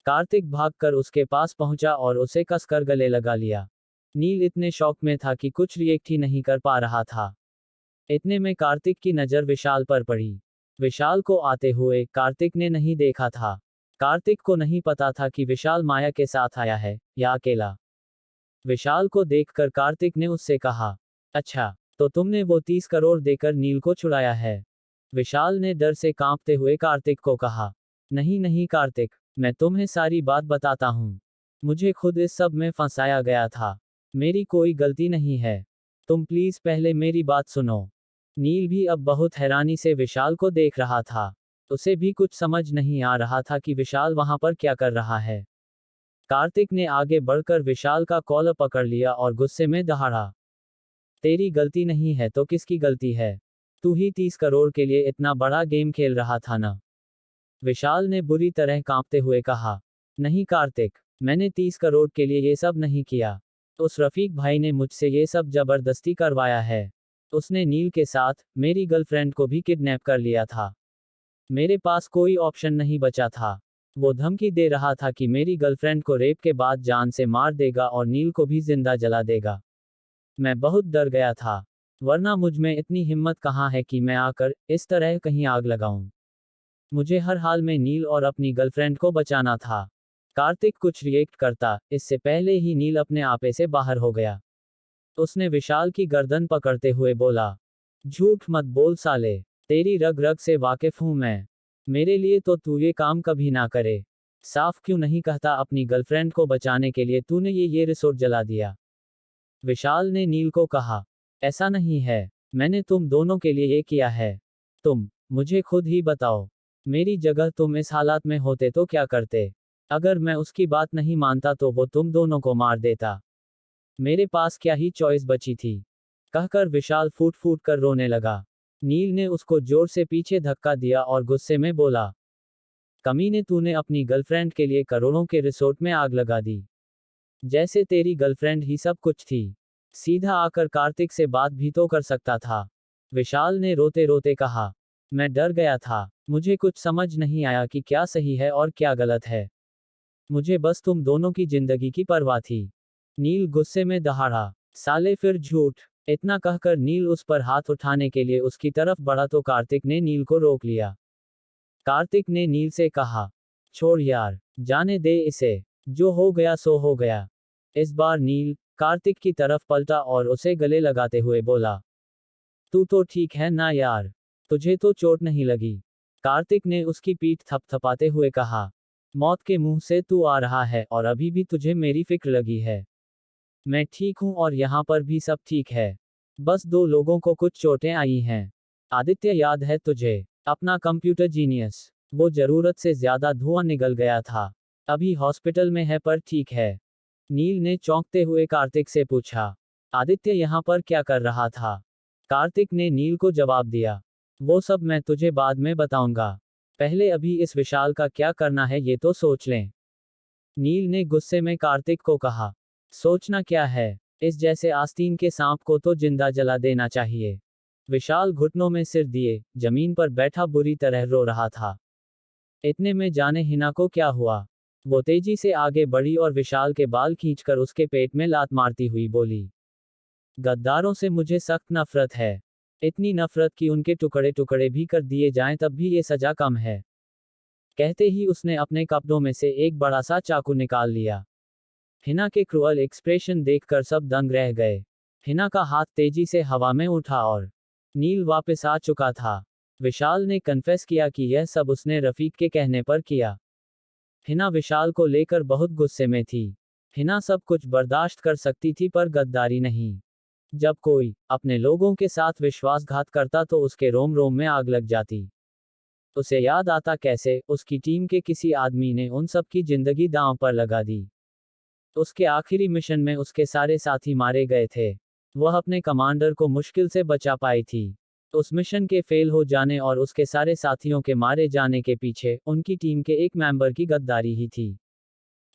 कार्तिक भागकर उसके पास पहुंचा और उसे कसकर गले लगा लिया। नील इतने शौक में था कि कुछ रिएक्ट ही नहीं कर पा रहा था। इतने में कार्तिक की नज़र विशाल पर पड़ी। विशाल को आते हुए कार्तिक ने नहीं देखा था। कार्तिक को नहीं पता था कि विशाल माया के साथ आया है या अकेला। विशाल को देखकर कार्तिक ने उससे कहा, अच्छा, तो तुमने वो 30 करोड़ देकर नील को छुड़ाया है? विशाल ने डर से कांपते हुए कार्तिक को कहा, नहीं नहीं कार्तिक, मैं तुम्हें सारी बात बताता हूँ। मुझे खुद इस सब में फंसाया गया था। मेरी कोई गलती नहीं है। तुम प्लीज पहले मेरी बात सुनो। नील भी अब बहुत हैरानी से विशाल को देख रहा था। उसे भी कुछ समझ नहीं आ रहा था कि विशाल वहां पर क्या कर रहा है। कार्तिक ने आगे बढ़कर विशाल का कॉलर पकड़ लिया और गुस्से में दहाड़ा, तेरी गलती नहीं है तो किसकी गलती है? तू ही 30 करोड़ के लिए इतना बड़ा गेम खेल रहा था ना? विशाल ने बुरी तरह कांपते हुए कहा, नहीं कार्तिक, मैंने 30 करोड़ के लिए ये सब नहीं किया। उस रफीक भाई ने मुझसे ये सब जबरदस्ती करवाया है। उसने नील के साथ मेरी गर्लफ्रेंड को भी किडनैप कर लिया था। मेरे पास कोई ऑप्शन नहीं बचा था। वो धमकी दे रहा था कि मेरी गर्लफ्रेंड को रेप के बाद जान से मार देगा और नील को भी जिंदा जला देगा। मैं बहुत डर गया था, वरना मुझ में इतनी हिम्मत कहाँ है कि मैं आकर इस तरह कहीं आग लगाऊं। मुझे हर हाल में नील और अपनी गर्लफ्रेंड को बचाना था। कार्तिक कुछ रिएक्ट करता, इससे पहले ही नील अपने आपे से बाहर हो गया। उसने विशाल की गर्दन पकड़ते हुए बोला, झूठ मत बोल साले, तेरी रग रग से वाकिफ हूं मैं। मेरे लिए तो तू ये काम कभी ना करे। साफ क्यों नहीं कहता अपनी गर्लफ्रेंड को बचाने के लिए तूने ये रिसोर्ट जला दिया? विशाल ने नील को कहा, ऐसा नहीं है, मैंने तुम दोनों के लिए ये किया है। तुम मुझे खुद ही बताओ, मेरी जगह तुम इस हालात में होते तो क्या करते? अगर मैं उसकी बात नहीं मानता तो वो तुम दोनों को मार देता। मेरे पास क्या ही चॉइस बची थी? कहकर विशाल फूट फूट कर रोने लगा। नील ने उसको जोर से पीछे धक्का दिया और गुस्से में बोला, कमीने, तूने अपनी गर्लफ्रेंड के लिए करोड़ों के रिसोर्ट में आग लगा दी। जैसे तेरी गर्लफ्रेंड ही सब कुछ थी। सीधा आकर कार्तिक से बात भी तो कर सकता था। विशाल ने रोते रोते कहा, मैं डर गया था। मुझे कुछ समझ नहीं आया कि क्या सही है और क्या गलत है। मुझे बस तुम दोनों की जिंदगी की परवाह थी। नील गुस्से में दहाड़ा, साले फिर झूठ। इतना कहकर नील उस पर हाथ उठाने के लिए उसकी तरफ बढ़ा तो कार्तिक ने नील को रोक लिया। कार्तिक ने नील से कहा, छोड़ यार, जाने दे इसे, जो हो गया सो हो गया। इस बार नील कार्तिक की तरफ पलटा और उसे गले लगाते हुए बोला, तू तो ठीक है ना यार? तुझे तो चोट नहीं लगी? कार्तिक ने उसकी पीठ थपथपाते हुए कहा, मौत के मुंह से तू आ रहा है और अभी भी तुझे मेरी फिक्र लगी है। मैं ठीक हूं और यहाँ पर भी सब ठीक है। बस 2 लोगों को कुछ चोटें आई हैं। आदित्य याद है तुझे? अपना कंप्यूटर जीनियस। वो जरूरत से ज्यादा धुआं निकल गया था। अभी हॉस्पिटल में है पर ठीक है। नील ने चौंकते हुए कार्तिक से पूछा, आदित्य यहाँ पर क्या कर रहा था? कार्तिक ने नील को जवाब दिया, वो सब मैं तुझे बाद में बताऊंगा। पहले अभी इस विशाल का क्या करना है ये तो सोच लें। नील ने गुस्से में कार्तिक को कहा, सोचना क्या है? इस जैसे आस्तीन के सांप को तो जिंदा जला देना चाहिए। विशाल घुटनों में सिर दिए जमीन पर बैठा बुरी तरह रो रहा था। इतने में जाने हिना को क्या हुआ। वो तेजी से आगे बढ़ी और विशाल के बाल खींचकर उसके पेट में लात मारती हुई बोली, गद्दारों से मुझे सख्त नफरत है। इतनी नफरत कि उनके टुकड़े टुकड़े भी कर दिए जाएं तब भी ये सजा कम है। कहते ही उसने अपने कपड़ों में से एक बड़ा सा चाकू निकाल लिया। हिना के क्रूअल एक्सप्रेशन देखकर सब दंग रह गए। हिना का हाथ तेजी से हवा में उठा और नील वापस आ चुका था। विशाल ने कन्फेस किया कि यह सब उसने रफीक के कहने पर किया। हिना विशाल को लेकर बहुत गुस्से में थी। हिना सब कुछ बर्दाश्त कर सकती थी पर गद्दारी नहीं। जब कोई अपने लोगों के साथ विश्वासघात करता तो उसके रोम रोम में आग लग जाती। उसे याद आता कैसे उसकी टीम के किसी आदमी ने उन सब की जिंदगी दांव पर लगा दी। उसके आखिरी मिशन में उसके सारे साथी मारे गए थे। वह अपने कमांडर को मुश्किल से बचा पाई थी। उस मिशन के फेल हो जाने और उसके सारे साथियों के मारे जाने के पीछे उनकी टीम के एक मेंबर की गद्दारी ही थी।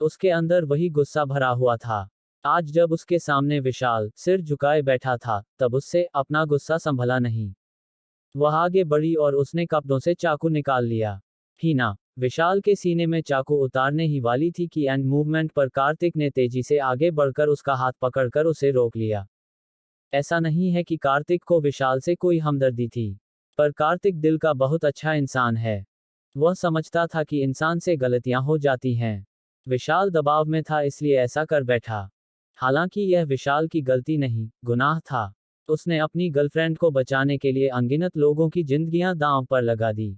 उसके अंदर वही गुस्सा भरा हुआ था। आज जब उसके सामने विशाल सिर झुकाए बैठा था तब उससे अपना गुस्सा संभला नहीं। वह आगे बढ़ी और उसने कपड़ों से चाकू निकाल लिया। हिना विशाल के सीने में चाकू उतारने ही वाली थी कि एंड मूवमेंट पर कार्तिक ने तेजी से आगे बढ़कर उसका हाथ पकड़कर उसे रोक लिया। ऐसा नहीं है कि कार्तिक को विशाल से कोई हमदर्दी थी, पर कार्तिक दिल का बहुत अच्छा इंसान है। वह समझता था कि इंसान से गलतियां हो जाती हैं। विशाल दबाव में था इसलिए ऐसा कर बैठा। हालांकि यह विशाल की गलती नहीं, गुनाह था। उसने अपनी गर्लफ्रेंड को बचाने के लिए अनगिनत लोगों की जिंदगियां दांव पर लगा दी।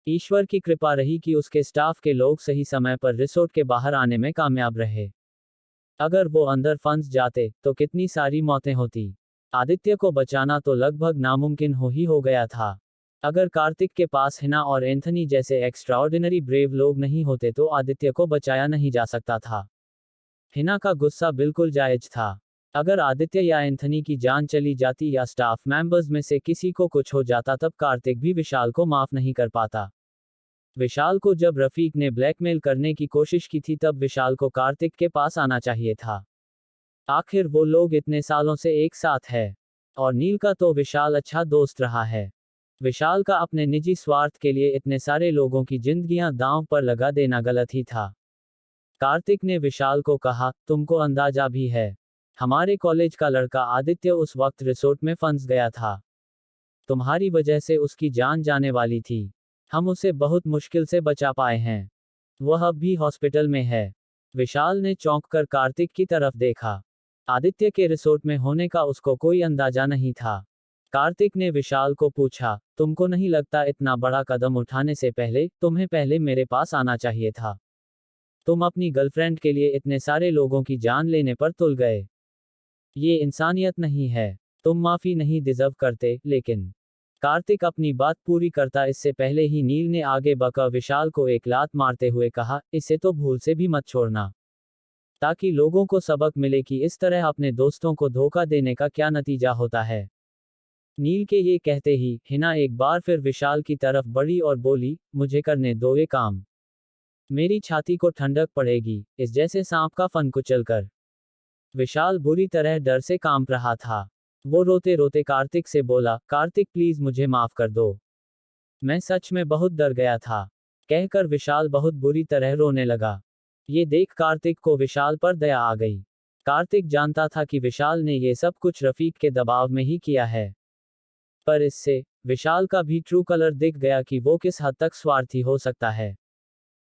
ईश्वर की कृपा रही कि उसके स्टाफ के लोग सही समय पर रिसोर्ट के बाहर आने में कामयाब रहे। अगर वो अंदर फंस जाते तो कितनी सारी मौतें होती। आदित्य को बचाना तो लगभग नामुमकिन हो गया था। अगर कार्तिक के पास हिना और एंथनी जैसे एक्स्ट्राऑर्डिनरी ब्रेव लोग नहीं होते तो आदित्य को बचाया नहीं जा सकता था। हिना का गुस्सा बिल्कुल जायज था। अगर आदित्य या एंथनी की जान चली जाती या स्टाफ मेंबर्स में से किसी को कुछ हो जाता तब कार्तिक भी विशाल को माफ नहीं कर पाता। विशाल को जब रफीक ने ब्लैकमेल करने की कोशिश की थी तब विशाल को कार्तिक के पास आना चाहिए था। आखिर वो लोग इतने सालों से एक साथ है। और नील का तो विशाल अच्छा दोस्त रहा है। विशाल का अपने निजी स्वार्थ के लिए इतने सारे लोगों की जिंदगियां दांव पर लगा देना गलत ही था। कार्तिक ने विशाल को कहा, तुमको अंदाजा भी है, हमारे कॉलेज का लड़का आदित्य उस वक्त रिसोर्ट में फंस गया था। तुम्हारी वजह से उसकी जान जाने वाली थी। हम उसे बहुत मुश्किल से बचा पाए हैं। वह अब भी हॉस्पिटल में है। विशाल ने चौंक कर कार्तिक की तरफ देखा। आदित्य के रिसोर्ट में होने का उसको कोई अंदाजा नहीं था। कार्तिक ने विशाल को पूछा, तुमको नहीं लगता इतना बड़ा कदम उठाने से पहले तुम्हें पहले मेरे पास आना चाहिए था? तुम अपनी गर्लफ्रेंड के लिए इतने सारे लोगों की जान लेने पर तुल गए। ये इंसानियत नहीं है। तुम माफी नहीं डिजर्व करते, लेकिन कार्तिक अपनी बात पूरी करता इससे पहले ही नील ने आगे बढ़कर विशाल को एक लात मारते हुए कहा, इसे तो भूल से भी मत छोड़ना, ताकि लोगों को सबक मिले कि इस तरह अपने दोस्तों को धोखा देने का क्या नतीजा होता है। नील के ये कहते ही हिना एक बार फिर विशाल की तरफ बढ़ी और बोली, मुझे करने दो ये काम। मेरी छाती को ठंडक पड़ेगी इस जैसे सांप का फन कुचल कर। विशाल बुरी तरह डर से कांप रहा था। वो रोते रोते कार्तिक से बोला, कार्तिक प्लीज मुझे माफ कर दो, मैं सच में बहुत डर गया था। कहकर विशाल बहुत बुरी तरह रोने लगा। ये देख कार्तिक को विशाल पर दया आ गई। कार्तिक जानता था कि विशाल ने ये सब कुछ रफीक के दबाव में ही किया है। पर इससे विशाल का भी ट्रू कलर दिख गया कि वो किस हद तक स्वार्थी हो सकता है।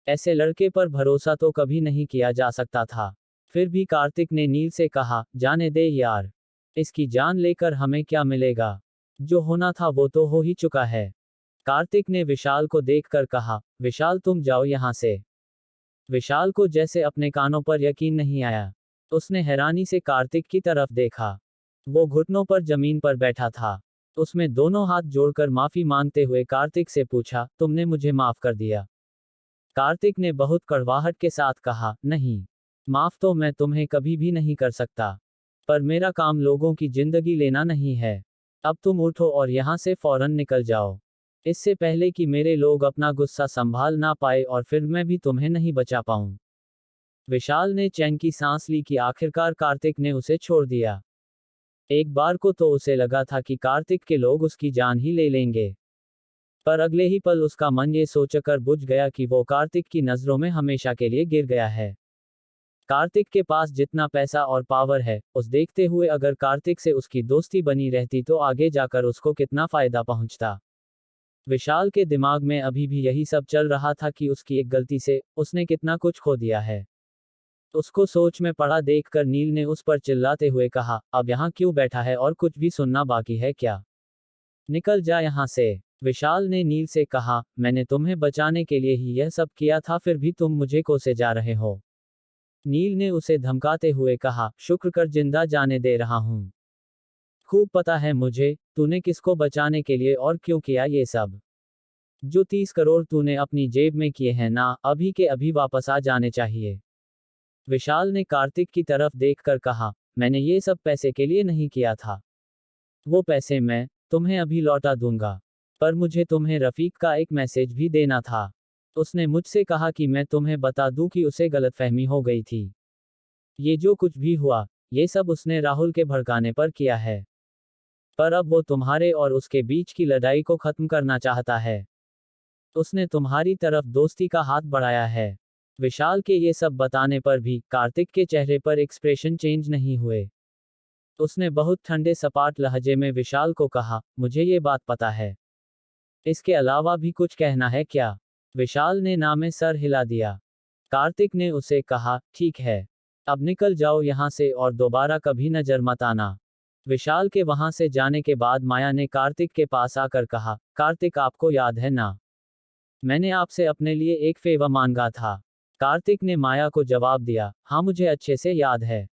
ऐसे लड़के पर भरोसा तो कभी नहीं किया जा सकता था। फिर भी कार्तिक ने नील से कहा, जाने दे यार, इसकी जान लेकर हमें क्या मिलेगा? जो होना था वो तो हो ही चुका है। कार्तिक ने विशाल को देखकर कहा, विशाल तुम जाओ यहां से। विशाल को जैसे अपने कानों पर यकीन नहीं आया। उसने हैरानी से कार्तिक की तरफ देखा। वो घुटनों पर जमीन पर बैठा था। उसमें दोनों हाथ जोड़कर माफी मांगते हुए कार्तिक से पूछा, तुमने मुझे माफ कर दिया? कार्तिक ने बहुत कड़वाहट के साथ कहा, नहीं, माफ तो मैं तुम्हें कभी भी नहीं कर सकता, पर मेरा काम लोगों की जिंदगी लेना नहीं है। अब तुम उठो और यहाँ से फौरन निकल जाओ, इससे पहले कि मेरे लोग अपना गुस्सा संभाल ना पाए और फिर मैं भी तुम्हें नहीं बचा पाऊं। विशाल ने चैन की सांस ली कि आखिरकार कार्तिक ने उसे छोड़ दिया। एक बार को तो उसे लगा था कि कार्तिक के लोग उसकी जान ही ले लेंगे, पर अगले ही पल उसका मन ये सोचकर बुझ गया कि वो कार्तिक की नजरों में हमेशा के लिए गिर गया है। कार्तिक के पास जितना पैसा और पावर है, उस देखते हुए अगर कार्तिक से उसकी दोस्ती बनी रहती तो आगे जाकर उसको कितना फायदा पहुंचता। विशाल के दिमाग में अभी भी यही सब चल रहा था कि उसकी एक गलती से उसने कितना कुछ खो दिया है। उसको सोच में पड़ा देखकर नील ने उस पर चिल्लाते हुए कहा, अब यहाँ क्यों बैठा है और कुछ भी सुनना बाकी है क्या? निकल जा यहाँ से। विशाल ने नील से कहा, मैंने तुम्हें बचाने के लिए ही यह सब किया था, फिर भी तुम मुझे कोसे जा रहे हो। नील ने उसे धमकाते हुए कहा, शुक्र कर जिंदा जाने दे रहा हूं। खूब पता है मुझे, तूने किसको बचाने के लिए और क्यों किया ये सब। जो 30 करोड़ तूने अपनी जेब में किए हैं ना, अभी के अभी वापस आ जाने चाहिए। विशाल ने कार्तिक की तरफ देखकर कहा, मैंने ये सब पैसे के लिए नहीं किया था। वो पैसे मैं तुम्हें अभी लौटा दूंगा, पर मुझे तुम्हें रफीक का एक मैसेज भी देना था। उसने मुझसे कहा कि मैं तुम्हें बता दूं कि उसे गलतफहमी हो गई थी। ये जो कुछ भी हुआ, ये सब उसने राहुल के भड़काने पर किया है। पर अब वो तुम्हारे और उसके बीच की लड़ाई को खत्म करना चाहता है। उसने तुम्हारी तरफ दोस्ती का हाथ बढ़ाया है। विशाल के ये सब बताने पर भी कार्तिक के चेहरे पर एक्सप्रेशन चेंज नहीं हुए। उसने बहुत ठंडे सपाट लहजे में विशाल को कहा, मुझे ये बात पता है। इसके अलावा भी कुछ कहना है क्या? विशाल ने ना में सर हिला दिया। कार्तिक ने उसे कहा, ठीक है। अब निकल जाओ यहाँ से और दोबारा कभी नजर मत आना। विशाल के वहां से जाने के बाद माया ने कार्तिक के पास आकर कहा, कार्तिक आपको याद है ना? मैंने आपसे अपने लिए एक फेवर मांगा था। कार्तिक ने माया को जवाब दिया, हाँ मुझे अच्छे से याद है।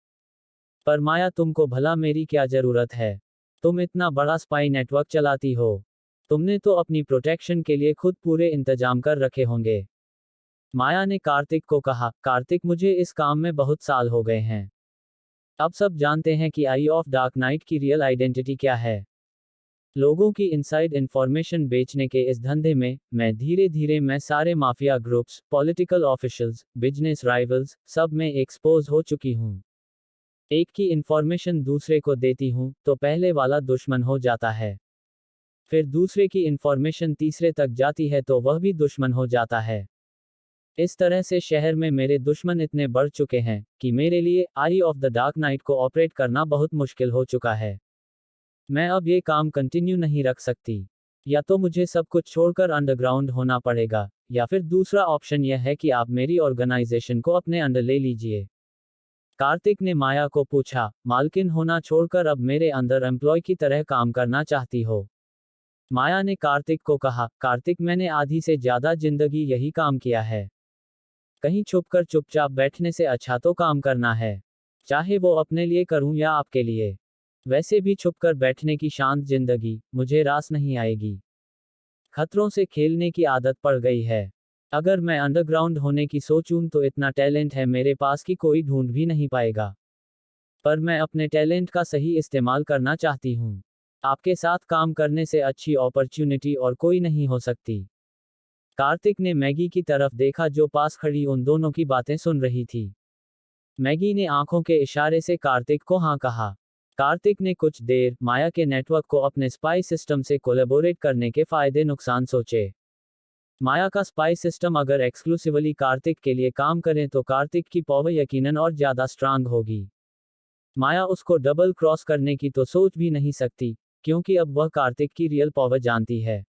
पर माया तुमको भला मेरी क्या जरूरत है? तुम इतना बड़ा स्पाई नेटवर्क चलाती हो। तुमने तो अपनी प्रोटेक्शन के लिए खुद पूरे इंतजाम कर रखे होंगे। माया ने कार्तिक को कहा, कार्तिक मुझे इस काम में बहुत साल हो गए हैं। अब सब जानते हैं कि आई ऑफ डार्क नाइट की रियल आइडेंटिटी क्या है। लोगों की इनसाइड इंफॉर्मेशन बेचने के इस धंधे में मैं सारे mafia groups, political officials, business rivals, सब में एक्सपोज हो चुकी हूँ। एक की इंफॉर्मेशन दूसरे को देती हूँ तो पहले वाला दुश्मन हो जाता है। फिर दूसरे की इंफॉर्मेशन तीसरे तक जाती है तो वह भी दुश्मन हो जाता है। इस तरह से शहर में मेरे दुश्मन इतने बढ़ चुके हैं कि मेरे लिए आई ऑफ द डार्क नाइट को ऑपरेट करना बहुत मुश्किल हो चुका है। मैं अब ये काम कंटिन्यू नहीं रख सकती। या तो मुझे सब कुछ छोड़कर अंडरग्राउंड होना पड़ेगा, या फिर दूसरा ऑप्शन यह है कि आप मेरी ऑर्गेनाइजेशन को अपने अंडर ले लीजिए। कार्तिक ने माया को पूछा, मालकिन होना छोड़कर अब मेरे अंदर एम्प्लॉय की तरह काम करना चाहती हो? माया ने कार्तिक को कहा, कार्तिक मैंने आधी से ज्यादा जिंदगी यही काम किया है। कहीं छुपकर चुपचाप बैठने से अच्छा तो काम करना है। चाहे वो अपने लिए करूं या आपके लिए। वैसे भी छुपकर बैठने की शांत जिंदगी मुझे रास नहीं आएगी। खतरों से खेलने की आदत पड़ गई है। अगर मैं अंडरग्राउंड होने की सोचूं तो इतना टैलेंट है मेरे पास कि कोई ढूंढ भी नहीं पाएगा। पर मैं अपने टैलेंट का सही इस्तेमाल करना चाहती हूँ। आपके साथ काम करने से अच्छी अपॉर्चुनिटी और कोई नहीं हो सकती। कार्तिक ने मैगी की तरफ देखा जो पास खड़ी उन दोनों की बातें सुन रही थी। मैगी ने आंखों के इशारे से कार्तिक को हाँ कहा। कार्तिक ने कुछ देर माया के नेटवर्क को अपने स्पाई सिस्टम से कोलैबोरेट करने के फायदे नुकसान सोचे। माया का स्पाई सिस्टम अगर एक्सक्लूसिवली कार्तिक के लिए काम करें तो कार्तिक की पावर यकीनन और ज्यादा स्ट्रांग होगी। माया उसको डबल क्रॉस करने की तो सोच भी नहीं सकती, क्योंकि अब वह कार्तिक की रियल पावर जानती है।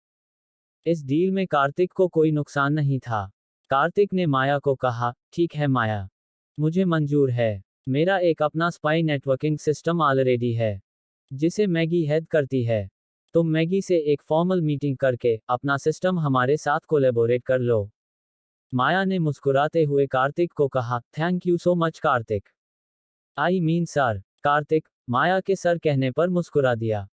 इस डील में कार्तिक को कोई नुकसान नहीं था। कार्तिक ने माया को कहा, ठीक है माया, मुझे मंजूर है। मेरा एक अपना स्पाई नेटवर्किंग सिस्टम ऑलरेडी है, जिसे मैगी हेड करती है। तुम मैगी से एक फॉर्मल मीटिंग करके अपना सिस्टम हमारे साथ कोलैबोरेट कर लो। माया ने मुस्कुराते हुए कार्तिक को कहा, thank you so much Kartik. I mean sir. Kartik Maya के सर कहने पर मुस्कुरा दिया।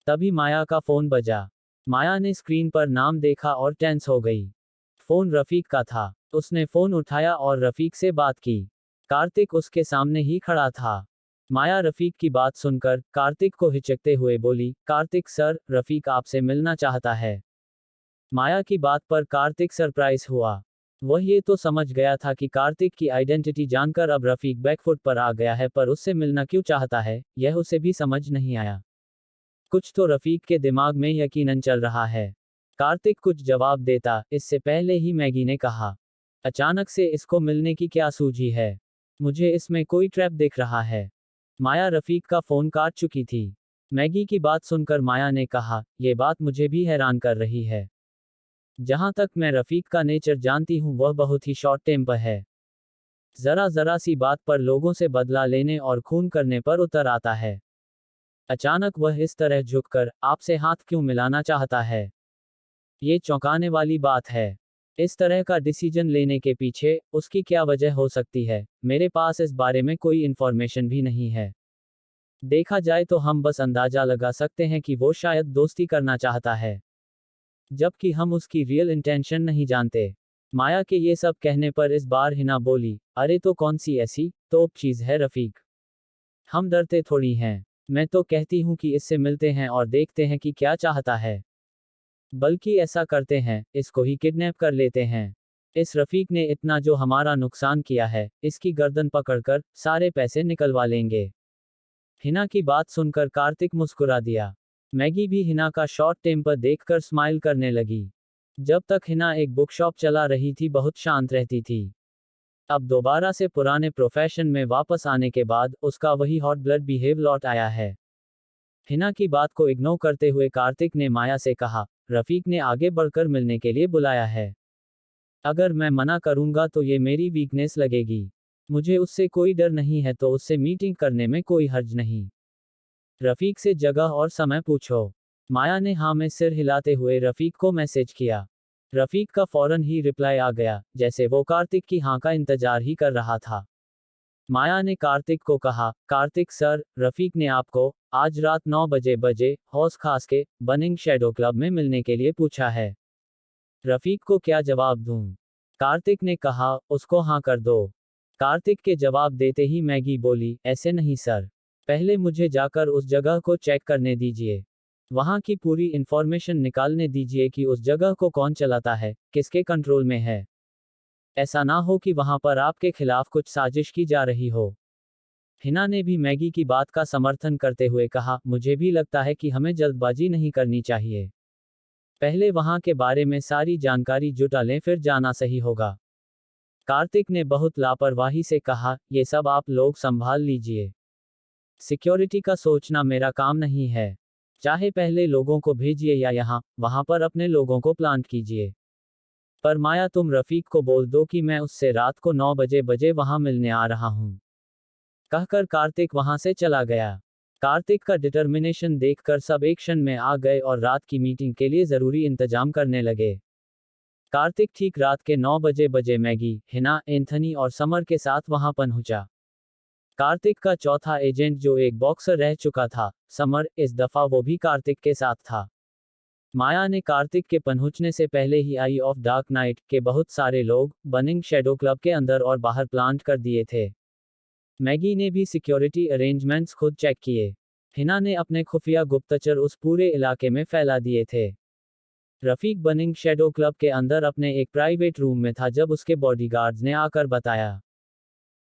तभी माया का फोन बजा। माया ने स्क्रीन पर नाम देखा और टेंस हो गई। फोन रफीक का था। उसने फोन उठाया और रफीक से बात की। कार्तिक उसके सामने ही खड़ा था। माया रफीक की बात सुनकर कार्तिक को हिचकते हुए बोली, कार्तिक सर, रफीक आपसे मिलना चाहता है। माया की बात पर कार्तिक सरप्राइज हुआ। वह ये तो समझ गया था कि कार्तिक की आइडेंटिटी जानकर अब रफीक बैकफुट पर आ गया है, पर उससे मिलना क्यों चाहता है यह उसे भी समझ नहीं आया। कुछ तो रफीक के दिमाग में यकीनन चल रहा है। कार्तिक कुछ जवाब देता इससे पहले ही मैगी ने कहा, अचानक से इसको मिलने की क्या सूझी है? मुझे इसमें कोई ट्रैप दिख रहा है। माया रफीक का फोन काट चुकी थी। मैगी की बात सुनकर माया ने कहा, यह बात मुझे भी हैरान कर रही है। जहां तक मैं रफीक का नेचर जानती हूं वह बहुत ही शॉर्ट टेम्पर है। जरा जरा सी बात पर लोगों से बदला लेने और खून करने पर उतर आता है। अचानक वह इस तरह झुककर आपसे हाथ क्यों मिलाना चाहता है? ये चौंकाने वाली बात है। इस तरह का डिसीजन लेने के पीछे उसकी क्या वजह हो सकती है? मेरे पास इस बारे में कोई इन्फॉर्मेशन भी नहीं है। देखा जाए तो हम बस अंदाजा लगा सकते हैं कि वो शायद दोस्ती करना चाहता है, जबकि हम उसकी रियल इंटेंशन नहीं जानते। माया के ये सब कहने पर इस बार हिना बोली, अरे तो कौन सी ऐसी तोप चीज है रफीक? हम डरते थोड़ी हैं। मैं तो कहती हूँ कि इससे मिलते हैं और देखते हैं कि क्या चाहता है। बल्कि ऐसा करते हैं, इसको ही किडनैप कर लेते हैं। इस रफीक ने इतना जो हमारा नुकसान किया है, इसकी गर्दन पकड़कर सारे पैसे निकलवा लेंगे। हिना की बात सुनकर कार्तिक मुस्कुरा दिया। मैगी भी हिना का शॉर्ट टेम्पर देखकर स्माइल करने लगी। जब तक हिना एक बुक शॉप चला रही थी बहुत शांत रहती थी। अब दोबारा से पुराने प्रोफेशन में वापस आने के बाद उसका वही हॉट ब्लड बिहेव लौट आया है। हिना की बात को इग्नोर करते हुए कार्तिक ने माया से कहा, रफीक ने आगे बढ़कर मिलने के लिए बुलाया है। अगर मैं मना करूंगा तो ये मेरी वीकनेस लगेगी। मुझे उससे कोई डर नहीं है तो उससे मीटिंग करने में कोई हर्ज नहीं। रफीक से जगह और समय पूछो। माया ने हाँ में सिर हिलाते हुए रफीक को मैसेज किया। रफीक का फौरन ही रिप्लाई आ गया, जैसे वो कार्तिक की हाँ का इंतजार ही कर रहा था। माया ने कार्तिक को कहा, कार्तिक सर, रफीक ने आपको आज रात 9 बजे हौस खास के बनिंग शैडो क्लब में मिलने के लिए पूछा है। रफीक को क्या जवाब दूं? कार्तिक ने कहा, उसको हाँ कर दो। कार्तिक के जवाब देते ही मैगी बोली, ऐसे नहीं सर, पहले मुझे जाकर उस जगह को चेक करने दीजिए। वहां की पूरी इंफॉर्मेशन निकालने दीजिए कि उस जगह को कौन चलाता है, किसके कंट्रोल में है। ऐसा ना हो कि वहां पर आपके खिलाफ कुछ साजिश की जा रही हो। हिना ने भी मैगी की बात का समर्थन करते हुए कहा, मुझे भी लगता है कि हमें जल्दबाजी नहीं करनी चाहिए। पहले वहां के बारे में सारी जानकारी जुटा लें फिर जाना सही होगा। कार्तिक ने बहुत लापरवाही से कहा, ये सब आप लोग संभाल लीजिए। सिक्योरिटी का सोचना मेरा काम नहीं है। चाहे पहले लोगों को भेजिए या वहां पर अपने लोगों को प्लांट कीजिए। पर माया तुम रफीक को बोल दो कि मैं उससे रात को 9 बजे वहां मिलने आ रहा हूं। कहकर कार्तिक वहां से चला गया। कार्तिक का डिटर्मिनेशन देखकर सब एक्शन में आ गए और रात की मीटिंग के लिए जरूरी इंतजाम करने लगे। कार्तिक ठीक रात के 9 बजे मैगी, हिना, एंथनी और समर के साथ वहां पहुंचा। कार्तिक का चौथा एजेंट जो एक बॉक्सर रह चुका था, समर, इस दफा वो भी कार्तिक के साथ था। माया ने कार्तिक के पहुंचने से पहले ही आई ऑफ डार्क नाइट के बहुत सारे लोग बनिंग शैडो क्लब के अंदर और बाहर प्लांट कर दिए थे। मैगी ने भी सिक्योरिटी अरेंजमेंट्स खुद चेक किए। हिना ने अपने खुफिया गुप्तचर उस पूरे इलाके में फैला दिए थे। रफीक बनिंग शैडो क्लब के अंदर अपने एक प्राइवेट रूम में था जब उसके बॉडीगार्ड्स ने आकर बताया,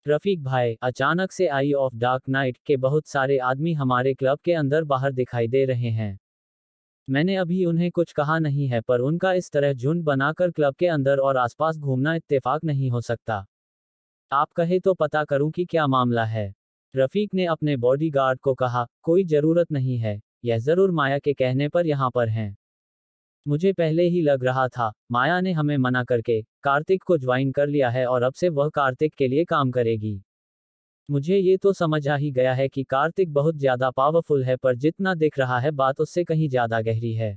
रफीक भाई, अचानक से आई ऑफ डार्क नाइट के बहुत सारे आदमी हमारे क्लब के अंदर बाहर दिखाई दे रहे हैं। मैंने अभी उन्हें कुछ कहा नहीं है पर उनका इस तरह झुंड बनाकर क्लब के अंदर और आसपास घूमना इत्तेफाक नहीं हो सकता। आप कहे तो पता करूं कि क्या मामला है। रफीक ने अपने बॉडीगार्ड को कहा, कोई जरूरत नहीं है, यह जरूर माया के कहने पर यहाँ पर हैं। मुझे पहले ही लग रहा था, माया ने हमें मना करके कार्तिक को ज्वाइन कर लिया है और अब से वह कार्तिक के लिए काम करेगी। मुझे ये तो समझ आ ही गया है कि कार्तिक बहुत ज्यादा पावरफुल है पर जितना दिख रहा है बात उससे कहीं ज्यादा गहरी है।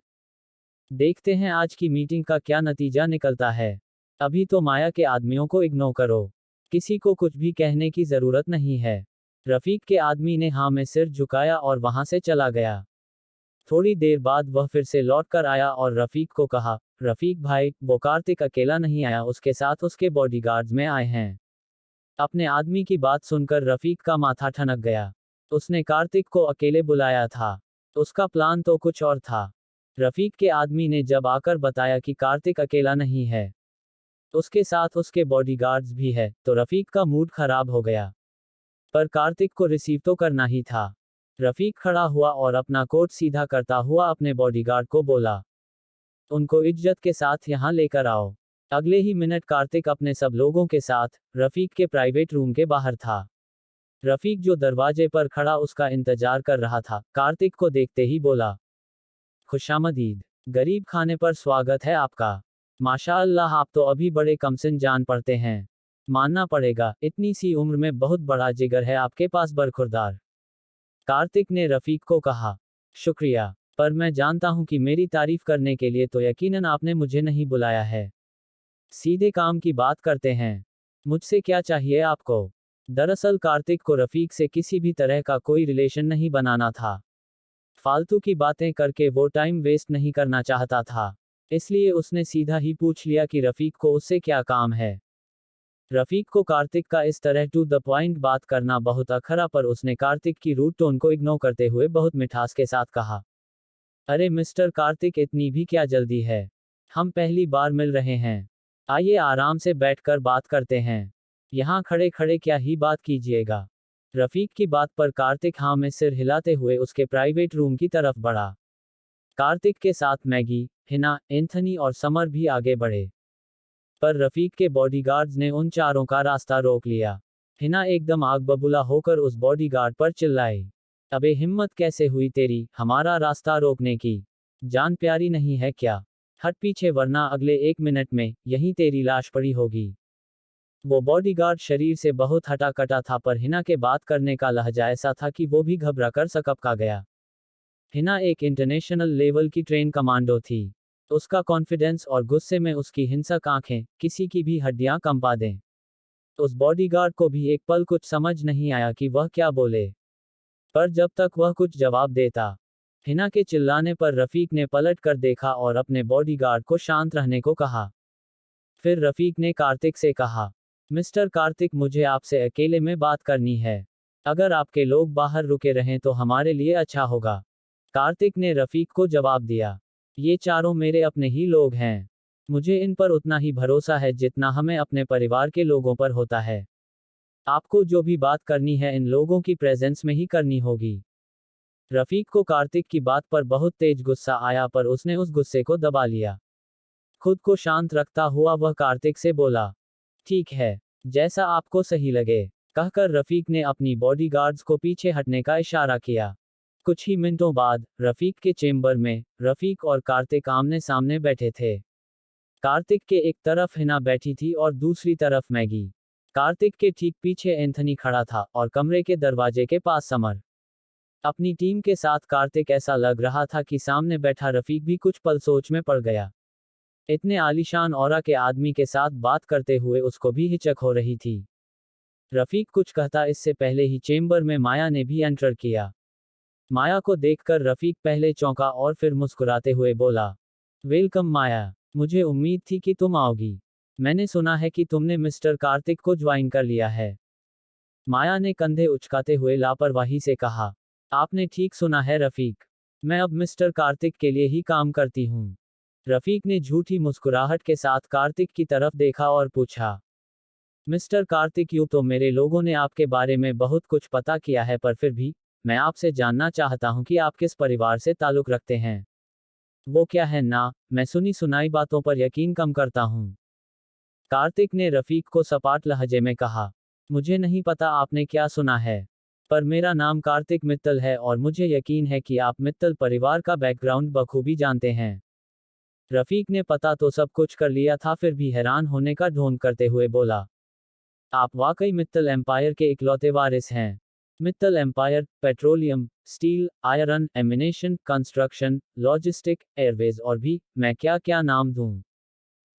देखते हैं आज की मीटिंग का क्या नतीजा निकलता है। अभी तो माया के आदमियों को इग्नोर करो। किसी को कुछ भी कहने की जरूरत नहीं है। रफीक के आदमी ने हाँ में सिर झुकाया और वहां से चला गया। थोड़ी देर बाद वह फिर से लौट कर आया और रफीक को कहा, रफीक भाई, वो कार्तिक अकेला नहीं आया, उसके साथ उसके बॉडीगार्ड्स में आए हैं। अपने आदमी की बात सुनकर रफीक का माथा ठनक गया। उसने कार्तिक को अकेले बुलाया था। उसका प्लान तो कुछ और था। रफीक के आदमी ने जब आकर बताया कि कार्तिक अकेला नहीं है, उसके साथ उसके बॉडीगार्ड्स भी है, तो रफीक का मूड खराब हो गया। पर कार्तिक को रिसीव तो करना ही था। रफीक खड़ा हुआ और अपना कोट सीधा करता हुआ अपने बॉडीगार्ड को बोला, उनको इज्जत के साथ यहाँ लेकर आओ। अगले ही मिनट कार्तिक अपने सब लोगों के साथ रफीक के प्राइवेट रूम के बाहर था। रफीक जो दरवाजे पर खड़ा उसका इंतजार कर रहा था, कार्तिक को देखते ही बोला, खुशामदीद, गरीब खाने पर स्वागत है आपका। माशाअल्लाह, आप तो अभी बड़े कमसिन जान पड़ते हैं। मानना पड़ेगा, इतनी सी उम्र में बहुत बड़ा जिगर है आपके पास बरखुरदार। कार्तिक ने रफीक को कहा, शुक्रिया, पर मैं जानता हूं कि मेरी तारीफ करने के लिए तो यकीनन आपने मुझे नहीं बुलाया है। सीधे काम की बात करते हैं। मुझसे क्या चाहिए आपको? दरअसल कार्तिक को रफीक से किसी भी तरह का कोई रिलेशन नहीं बनाना था। फालतू की बातें करके वो टाइम वेस्ट नहीं करना चाहता था। इसलिए उसने सीधा ही पूछ लिया कि रफीक को उससे क्या काम है। रफीक को कार्तिक का इस तरह टू द पॉइंट बात करना बहुत अखरा, पर उसने कार्तिक की रूड टोन को इग्नोर करते हुए बहुत मिठास के साथ कहा, अरे मिस्टर कार्तिक, इतनी भी क्या जल्दी है? हम पहली बार मिल रहे हैं। आइए आराम से बैठकर बात करते हैं। यहाँ खड़े खड़े क्या ही बात कीजिएगा। रफीक की बात पर कार्तिक हाँ में सिर हिलाते हुए उसके प्राइवेट रूम की तरफ बढ़ा। कार्तिक के साथ मैगी, हिना, एंथनी और समर भी आगे बढ़े, पर रफीक के बॉडीगार्ड्स ने उन चारों का रास्ता रोक लिया। हिना एकदम आग बबूला होकर उस बॉडीगार्ड पर चिल्लाई, अबे हिम्मत कैसे हुई तेरी हमारा रास्ता रोकने की? जान प्यारी नहीं है क्या? हट पीछे वरना अगले 1 मिनट में यहीं तेरी लाश पड़ी होगी। वो बॉडीगार्ड शरीर से बहुत हटा कटा था, पर हिना के बात करने का लहजा ऐसा था कि वो भी घबरा कर सकपका गया। हिना एक इंटरनेशनल लेवल की ट्रेन कमांडो थी। उसका कॉन्फिडेंस और गुस्से में उसकी हिंसक आंखें किसी की भी हड्डियां कंपा दें। उस बॉडीगार्ड को भी एक पल कुछ समझ नहीं आया कि वह क्या बोले, पर जब तक वह कुछ जवाब देता, हिना के चिल्लाने पर रफीक ने पलट कर देखा और अपने बॉडीगार्ड को शांत रहने को कहा। फिर रफीक ने कार्तिक से कहा, मिस्टर कार्तिक, मुझे आपसे अकेले में बात करनी है। अगर आपके लोग बाहर रुके रहें तो हमारे लिए अच्छा होगा। कार्तिक ने रफीक को जवाब दिया, ये चारों मेरे अपने ही लोग हैं। मुझे इन पर उतना ही भरोसा है जितना हमें अपने परिवार के लोगों पर होता है। आपको जो भी बात करनी है इन लोगों की प्रेजेंस में ही करनी होगी। रफीक को कार्तिक की बात पर बहुत तेज गुस्सा आया, पर उसने उस गुस्से को दबा लिया। खुद को शांत रखता हुआ वह कार्तिक से बोला, ठीक है, जैसा आपको सही लगे, कहकर रफीक ने अपनी बॉडीगार्ड्स को पीछे हटने का इशारा किया। कुछ ही मिनटों बाद रफीक के चेंबर में रफीक और कार्तिक आमने सामने बैठे थे। कार्तिक के एक तरफ हिना बैठी थी और दूसरी तरफ मैगी। कार्तिक के ठीक पीछे एंथनी खड़ा था और कमरे के दरवाजे के पास समर। अपनी टीम के साथ कार्तिक ऐसा लग रहा था कि सामने बैठा रफीक भी कुछ पल सोच में पड़ गया। इतने आलीशान ऑरा के आदमी के साथ बात करते हुए उसको भी हिचक हो रही थी। रफीक कुछ कहता इससे पहले ही चेंबर में माया ने भी एंटर किया। माया को देखकर रफीक पहले चौंका और फिर मुस्कुराते हुए बोला, वेलकम माया, मुझे उम्मीद थी कि तुम आओगी। मैंने सुना है कि तुमने मिस्टर कार्तिक को ज्वाइन कर लिया है। माया ने कंधे उचकाते हुए लापरवाही से कहा, आपने ठीक सुना है रफीक, मैं अब मिस्टर कार्तिक के लिए ही काम करती हूँ। रफीक ने झूठी मुस्कुराहट के साथ कार्तिक की तरफ देखा और पूछा, मिस्टर कार्तिक, यूं तो मेरे लोगों ने आपके बारे में बहुत कुछ पता किया है, पर फिर भी मैं आपसे जानना चाहता हूं कि आप किस परिवार से ताल्लुक रखते हैं। वो क्या है ना, मैं सुनी सुनाई बातों पर यकीन कम करता हूं। कार्तिक ने रफीक को सपाट लहजे में कहा, मुझे नहीं पता आपने क्या सुना है, पर मेरा नाम कार्तिक मित्तल है और मुझे यकीन है कि आप मित्तल परिवार का बैकग्राउंड बखूबी जानते हैं। रफीक ने पता तो सब कुछ कर लिया था, फिर भी हैरान होने का ढोंग करते हुए बोला, आप वाकई मित्तल एम्पायर के इकलौते वारिस हैं। Mittal empire, petroleum, steel, iron, एमिनेशन, कंस्ट्रक्शन, लॉजिस्टिक, एयरवेज और भी मैं क्या क्या नाम दूं।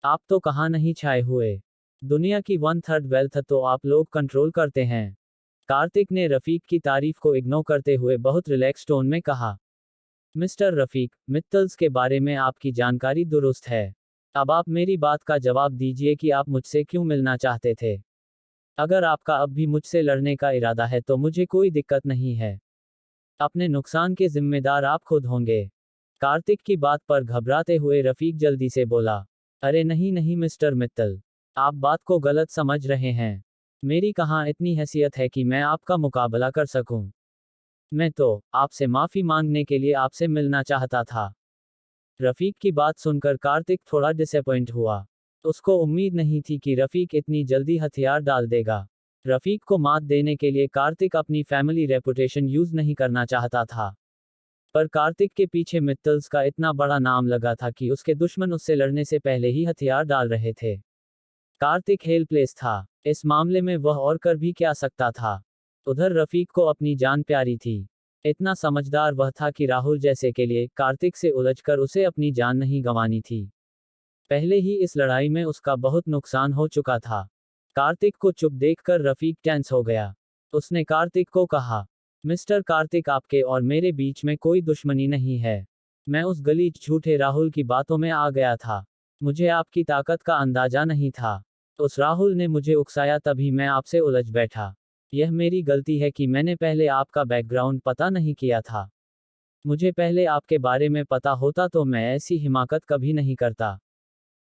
आप तो कहाँ नहीं छाए हुए। दुनिया की 1/3 वेल्थ तो आप लोग कंट्रोल करते हैं। कार्तिक ने रफीक की तारीफ को इग्नोर करते हुए बहुत रिलैक्स टोन में कहा, मिस्टर रफीक, मित्तल्स के बारे में आपकी जानकारी दुरुस्त है। अब आप मेरी बात का जवाब दीजिए कि आप मुझसे क्यों मिलना चाहते थे। अगर आपका अब भी मुझसे लड़ने का इरादा है तो मुझे कोई दिक्कत नहीं है। अपने नुकसान के जिम्मेदार आप खुद होंगे। कार्तिक की बात पर घबराते हुए रफीक जल्दी से बोला, अरे नहीं नहीं मिस्टर मित्तल, आप बात को गलत समझ रहे हैं। मेरी कहाँ इतनी हैसियत है कि मैं आपका मुकाबला कर सकूं। मैं तो आपसे माफी मांगने के लिए आपसे मिलना चाहता था। रफीक की बात सुनकर कार्तिक थोड़ा डिसअपॉइंट हुआ। उसको उम्मीद नहीं थी कि रफीक इतनी जल्दी हथियार डाल देगा। रफीक को मात देने के लिए कार्तिक अपनी फैमिली रेपुटेशन यूज नहीं करना चाहता था, पर कार्तिक के पीछे मित्तल्स का इतना बड़ा नाम लगा था कि उसके दुश्मन उससे लड़ने से पहले ही हथियार डाल रहे थे। कार्तिक हेल्पलेस था। इस मामले में वह और कर भी क्या सकता था। उधर रफीक को अपनी जान प्यारी थी। इतना समझदार वह था कि राहुल जैसे के लिए कार्तिक से उलझकर उसे अपनी जान नहीं गंवानी थी। पहले ही इस लड़ाई में उसका बहुत नुकसान हो चुका था। कार्तिक को चुप देखकर रफीक टेंस हो गया। उसने कार्तिक को कहा, मिस्टर कार्तिक, आपके और मेरे बीच में कोई दुश्मनी नहीं है। मैं उस गलीच झूठे राहुल की बातों में आ गया था। मुझे आपकी ताकत का अंदाजा नहीं था। उस राहुल ने मुझे उकसाया, तभी मैं आपसे उलझ बैठा। यह मेरी गलती है कि मैंने पहले आपका बैकग्राउंड पता नहीं किया था। मुझे पहले आपके बारे में पता होता तो मैं ऐसी हिमाकत कभी नहीं करता।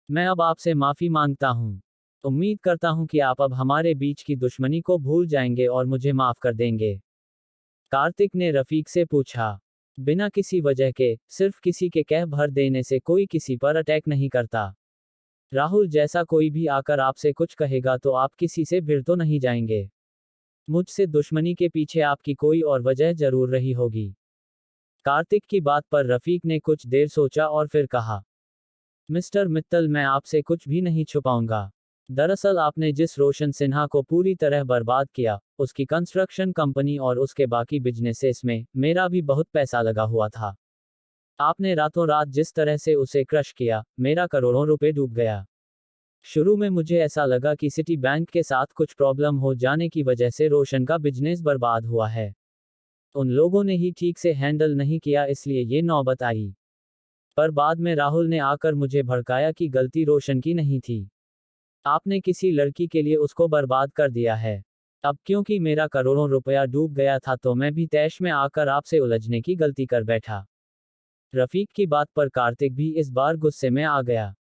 मैं अब आपसे माफी मांगता हूँ। उम्मीद करता हूँ कि आप अब हमारे बीच की दुश्मनी को भूल जाएंगे और मुझे माफ कर देंगे। कार्तिक ने रफीक से पूछा, बिना किसी वजह के, सिर्फ किसी के कह भर देने से कोई किसी पर अटैक नहीं करता। राहुल जैसा कोई भी आकर आपसे कुछ कहेगा तो आप किसी से भिड़ तो नहीं जाएंगे। मुझसे दुश्मनी के पीछे आपकी कोई और वजह जरूर रही होगी। कार्तिक की बात पर रफीक ने कुछ देर सोचा और फिर कहा, मिस्टर मित्तल, मैं आपसे कुछ भी नहीं छुपाऊंगा। दरअसल आपने जिस रोशन सिन्हा को पूरी तरह बर्बाद किया, उसकी कंस्ट्रक्शन कंपनी और उसके बाकी बिजनेसेस में मेरा भी बहुत पैसा लगा हुआ था। आपने रातों रात जिस तरह से उसे क्रश किया, मेरा करोड़ों रुपए डूब गया। शुरू में मुझे ऐसा लगा कि सिटी बैंक के साथ कुछ प्रॉब्लम हो जाने की वजह से रोशन का बिजनेस बर्बाद हुआ है। उन लोगों ने ही ठीक से हैंडल नहीं किया, इसलिए ये नौबत आई। पर बाद में राहुल ने आकर मुझे भड़काया कि गलती रोशन की नहीं थी। आपने किसी लड़की के लिए उसको बर्बाद कर दिया है। अब क्योंकि मेरा करोड़ों रुपया डूब गया था तो मैं भी तैश में आकर आपसे उलझने की गलती कर बैठा। रफीक की बात पर कार्तिक भी इस बार गुस्से में आ गया।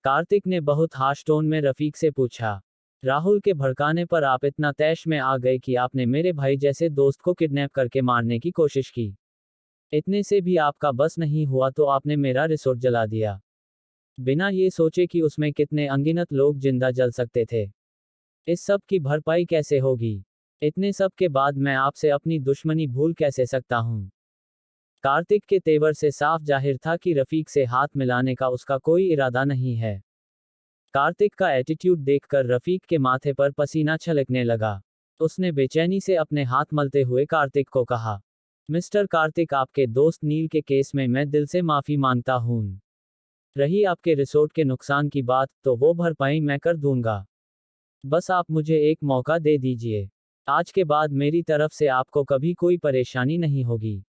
कार्तिक ने बहुत हार्श टोन में रफीक से पूछा, राहुल के भड़काने पर आप इतना तैश में आ गए कि आपने मेरे भाई जैसे दोस्त को किडनैप करके मारने की कोशिश की। इतने से भी आपका बस नहीं हुआ तो आपने मेरा रिसोर्ट जला दिया, बिना ये सोचे कि उसमें कितने अनगिनत लोग जिंदा जल सकते थे। इस सब की भरपाई कैसे होगी? इतने सब के बाद मैं आपसे अपनी दुश्मनी भूल कैसे सकता हूँ? कार्तिक के तेवर से साफ जाहिर था कि रफीक से हाथ मिलाने का उसका कोई इरादा नहीं है। कार्तिक का एटीट्यूड देखकर रफीक के माथे पर पसीना छलकने लगा। उसने बेचैनी से अपने हाथ मलते हुए कार्तिक को कहा, मिस्टर कार्तिक, आपके दोस्त नील के केस में मैं दिल से माफी मांगता हूँ। रही आपके रिसोर्ट के नुकसान की बात, तो वो भरपाई मैं कर दूंगा। बस आप मुझे एक मौका दे दीजिए। आज के बाद मेरी तरफ से आपको कभी कोई परेशानी नहीं होगी।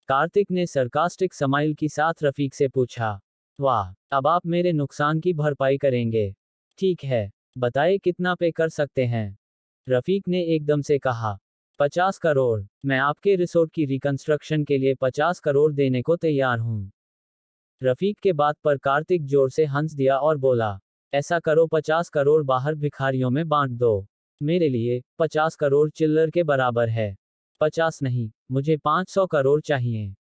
कार्तिक ने सरकास्टिक स्माइल के साथ रफीक से पूछा, वाह, अब आप मेरे नुकसान की भरपाई करेंगे? ठीक है, बताइए कितना पे कर सकते हैं? रफीक ने एकदम से कहा, 50 करोड़। मैं आपके रिसोर्ट की रिकंस्ट्रक्शन के लिए 50 करोड़ देने को तैयार हूँ। रफीक के बात पर कार्तिक जोर से हंस दिया और बोला, ऐसा करो, 50 करोड़ बाहर भिखारियों में बांट दो। मेरे लिए 50 करोड़ चिल्लर के बराबर है। 50 नहीं, मुझे 500 करोड़ चाहिए।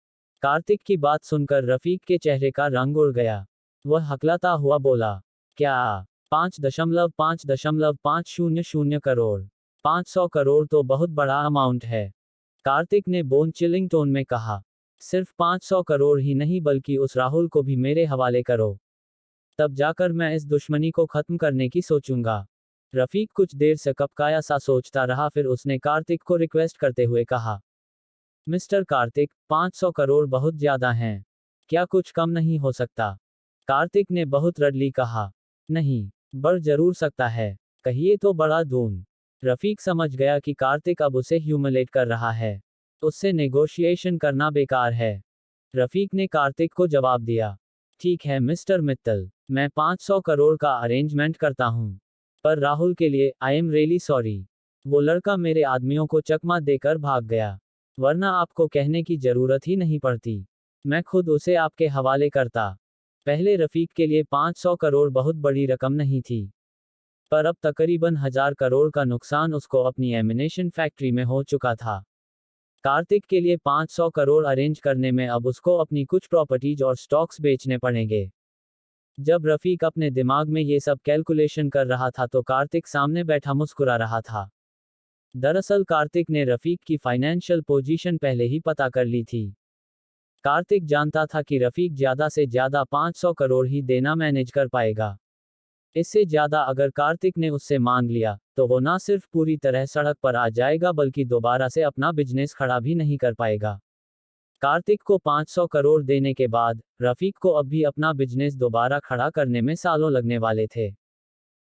कार्तिक की बात सुनकर रफीक के चेहरे का रंग उड़ गया। वह हकलाता हुआ बोला, क्या? 5.550 करोड़? 500 करोड़ तो बहुत बड़ा अमाउंट है। कार्तिक ने बोन चिलिंग टोन में कहा, सिर्फ 500 करोड़ ही नहीं बल्कि उस राहुल को भी मेरे हवाले करो। तब जाकर मैं इस दुश्मनी को खत्म करने की सोचूंगा। रफीक कुछ देर से कपकाया सा सोचता रहा, फिर उसने कार्तिक को रिक्वेस्ट करते हुए कहा, मिस्टर कार्तिक, 500 करोड़ बहुत ज्यादा हैं। क्या कुछ कम नहीं हो सकता? कार्तिक ने बहुत रडली कहा, नहीं, बढ़ जरूर सकता है। कहिए तो बढ़ा दूं। रफीक समझ गया कि कार्तिक अब उसे ह्यूमिलेट कर रहा है। उससे नेगोशिएशन करना बेकार है। रफीक ने कार्तिक को जवाब दिया, ठीक है मिस्टर मित्तल, मैं 500 करोड़ का अरेंजमेंट करता हूँ। पर राहुल के लिए आई एम रियली सॉरी। वो लड़का मेरे आदमियों को चकमा देकर भाग गया, वरना आपको कहने की जरूरत ही नहीं पड़ती। मैं खुद उसे आपके हवाले करता। पहले रफीक के लिए 500 करोड़ बहुत बड़ी रकम नहीं थी, पर अब तकरीबन 1000 करोड़ का नुकसान उसको अपनी एमिनेशन फैक्ट्री में हो चुका था। कार्तिक के लिए 500 करोड़ अरेंज करने में अब उसको अपनी कुछ प्रॉपर्टीज और स्टॉक्स बेचने पड़ेंगे। जब रफीक अपने दिमाग में ये सब कैलकुलेशन कर रहा था तो कार्तिक सामने बैठा मुस्कुरा रहा था। दरअसल कार्तिक ने रफीक की फाइनेंशियल पोजीशन पहले ही पता कर ली थी। कार्तिक जानता था कि रफीक ज्यादा से ज्यादा 500 करोड़ ही देना मैनेज कर पाएगा। इससे ज्यादा अगर कार्तिक ने उससे मांग लिया, तो वो ना सिर्फ पूरी तरह सड़क पर आ जाएगा बल्कि दोबारा से अपना बिजनेस खड़ा भी नहीं कर पाएगा। कार्तिक को 500 करोड़ देने के बाद, रफीक को अब भी अपना बिजनेस दोबारा खड़ा करने में सालों लगने वाले थे।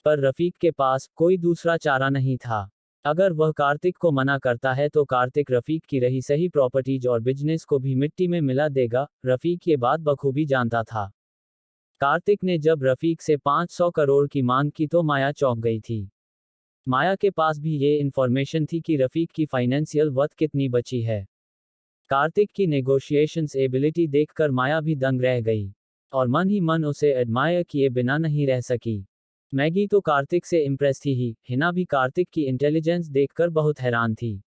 पर रफीक के पास कोई दूसरा चारा नहीं था। अगर वह कार्तिक को मना करता है तो कार्तिक रफीक की रही सही प्रॉपर्टीज और बिजनेस को भी मिट्टी में मिला देगा। रफीक ये बात बखूबी जानता था। कार्तिक ने जब रफीक से 500 करोड़ की मांग की तो माया चौंक गई थी। माया के पास भी ये इन्फॉर्मेशन थी कि रफीक की फाइनेंशियल वर्थ कितनी बची है। कार्तिक की नेगोशिएशंस एबिलिटी देखकर माया भी दंग रह गई, और मन ही मन उसे एडमायर किए बिना नहीं रह सकी। मैगी तो कार्तिक से इम्प्रेस थी ही, हिना भी कार्तिक की इंटेलिजेंस देखकर बहुत हैरान थी।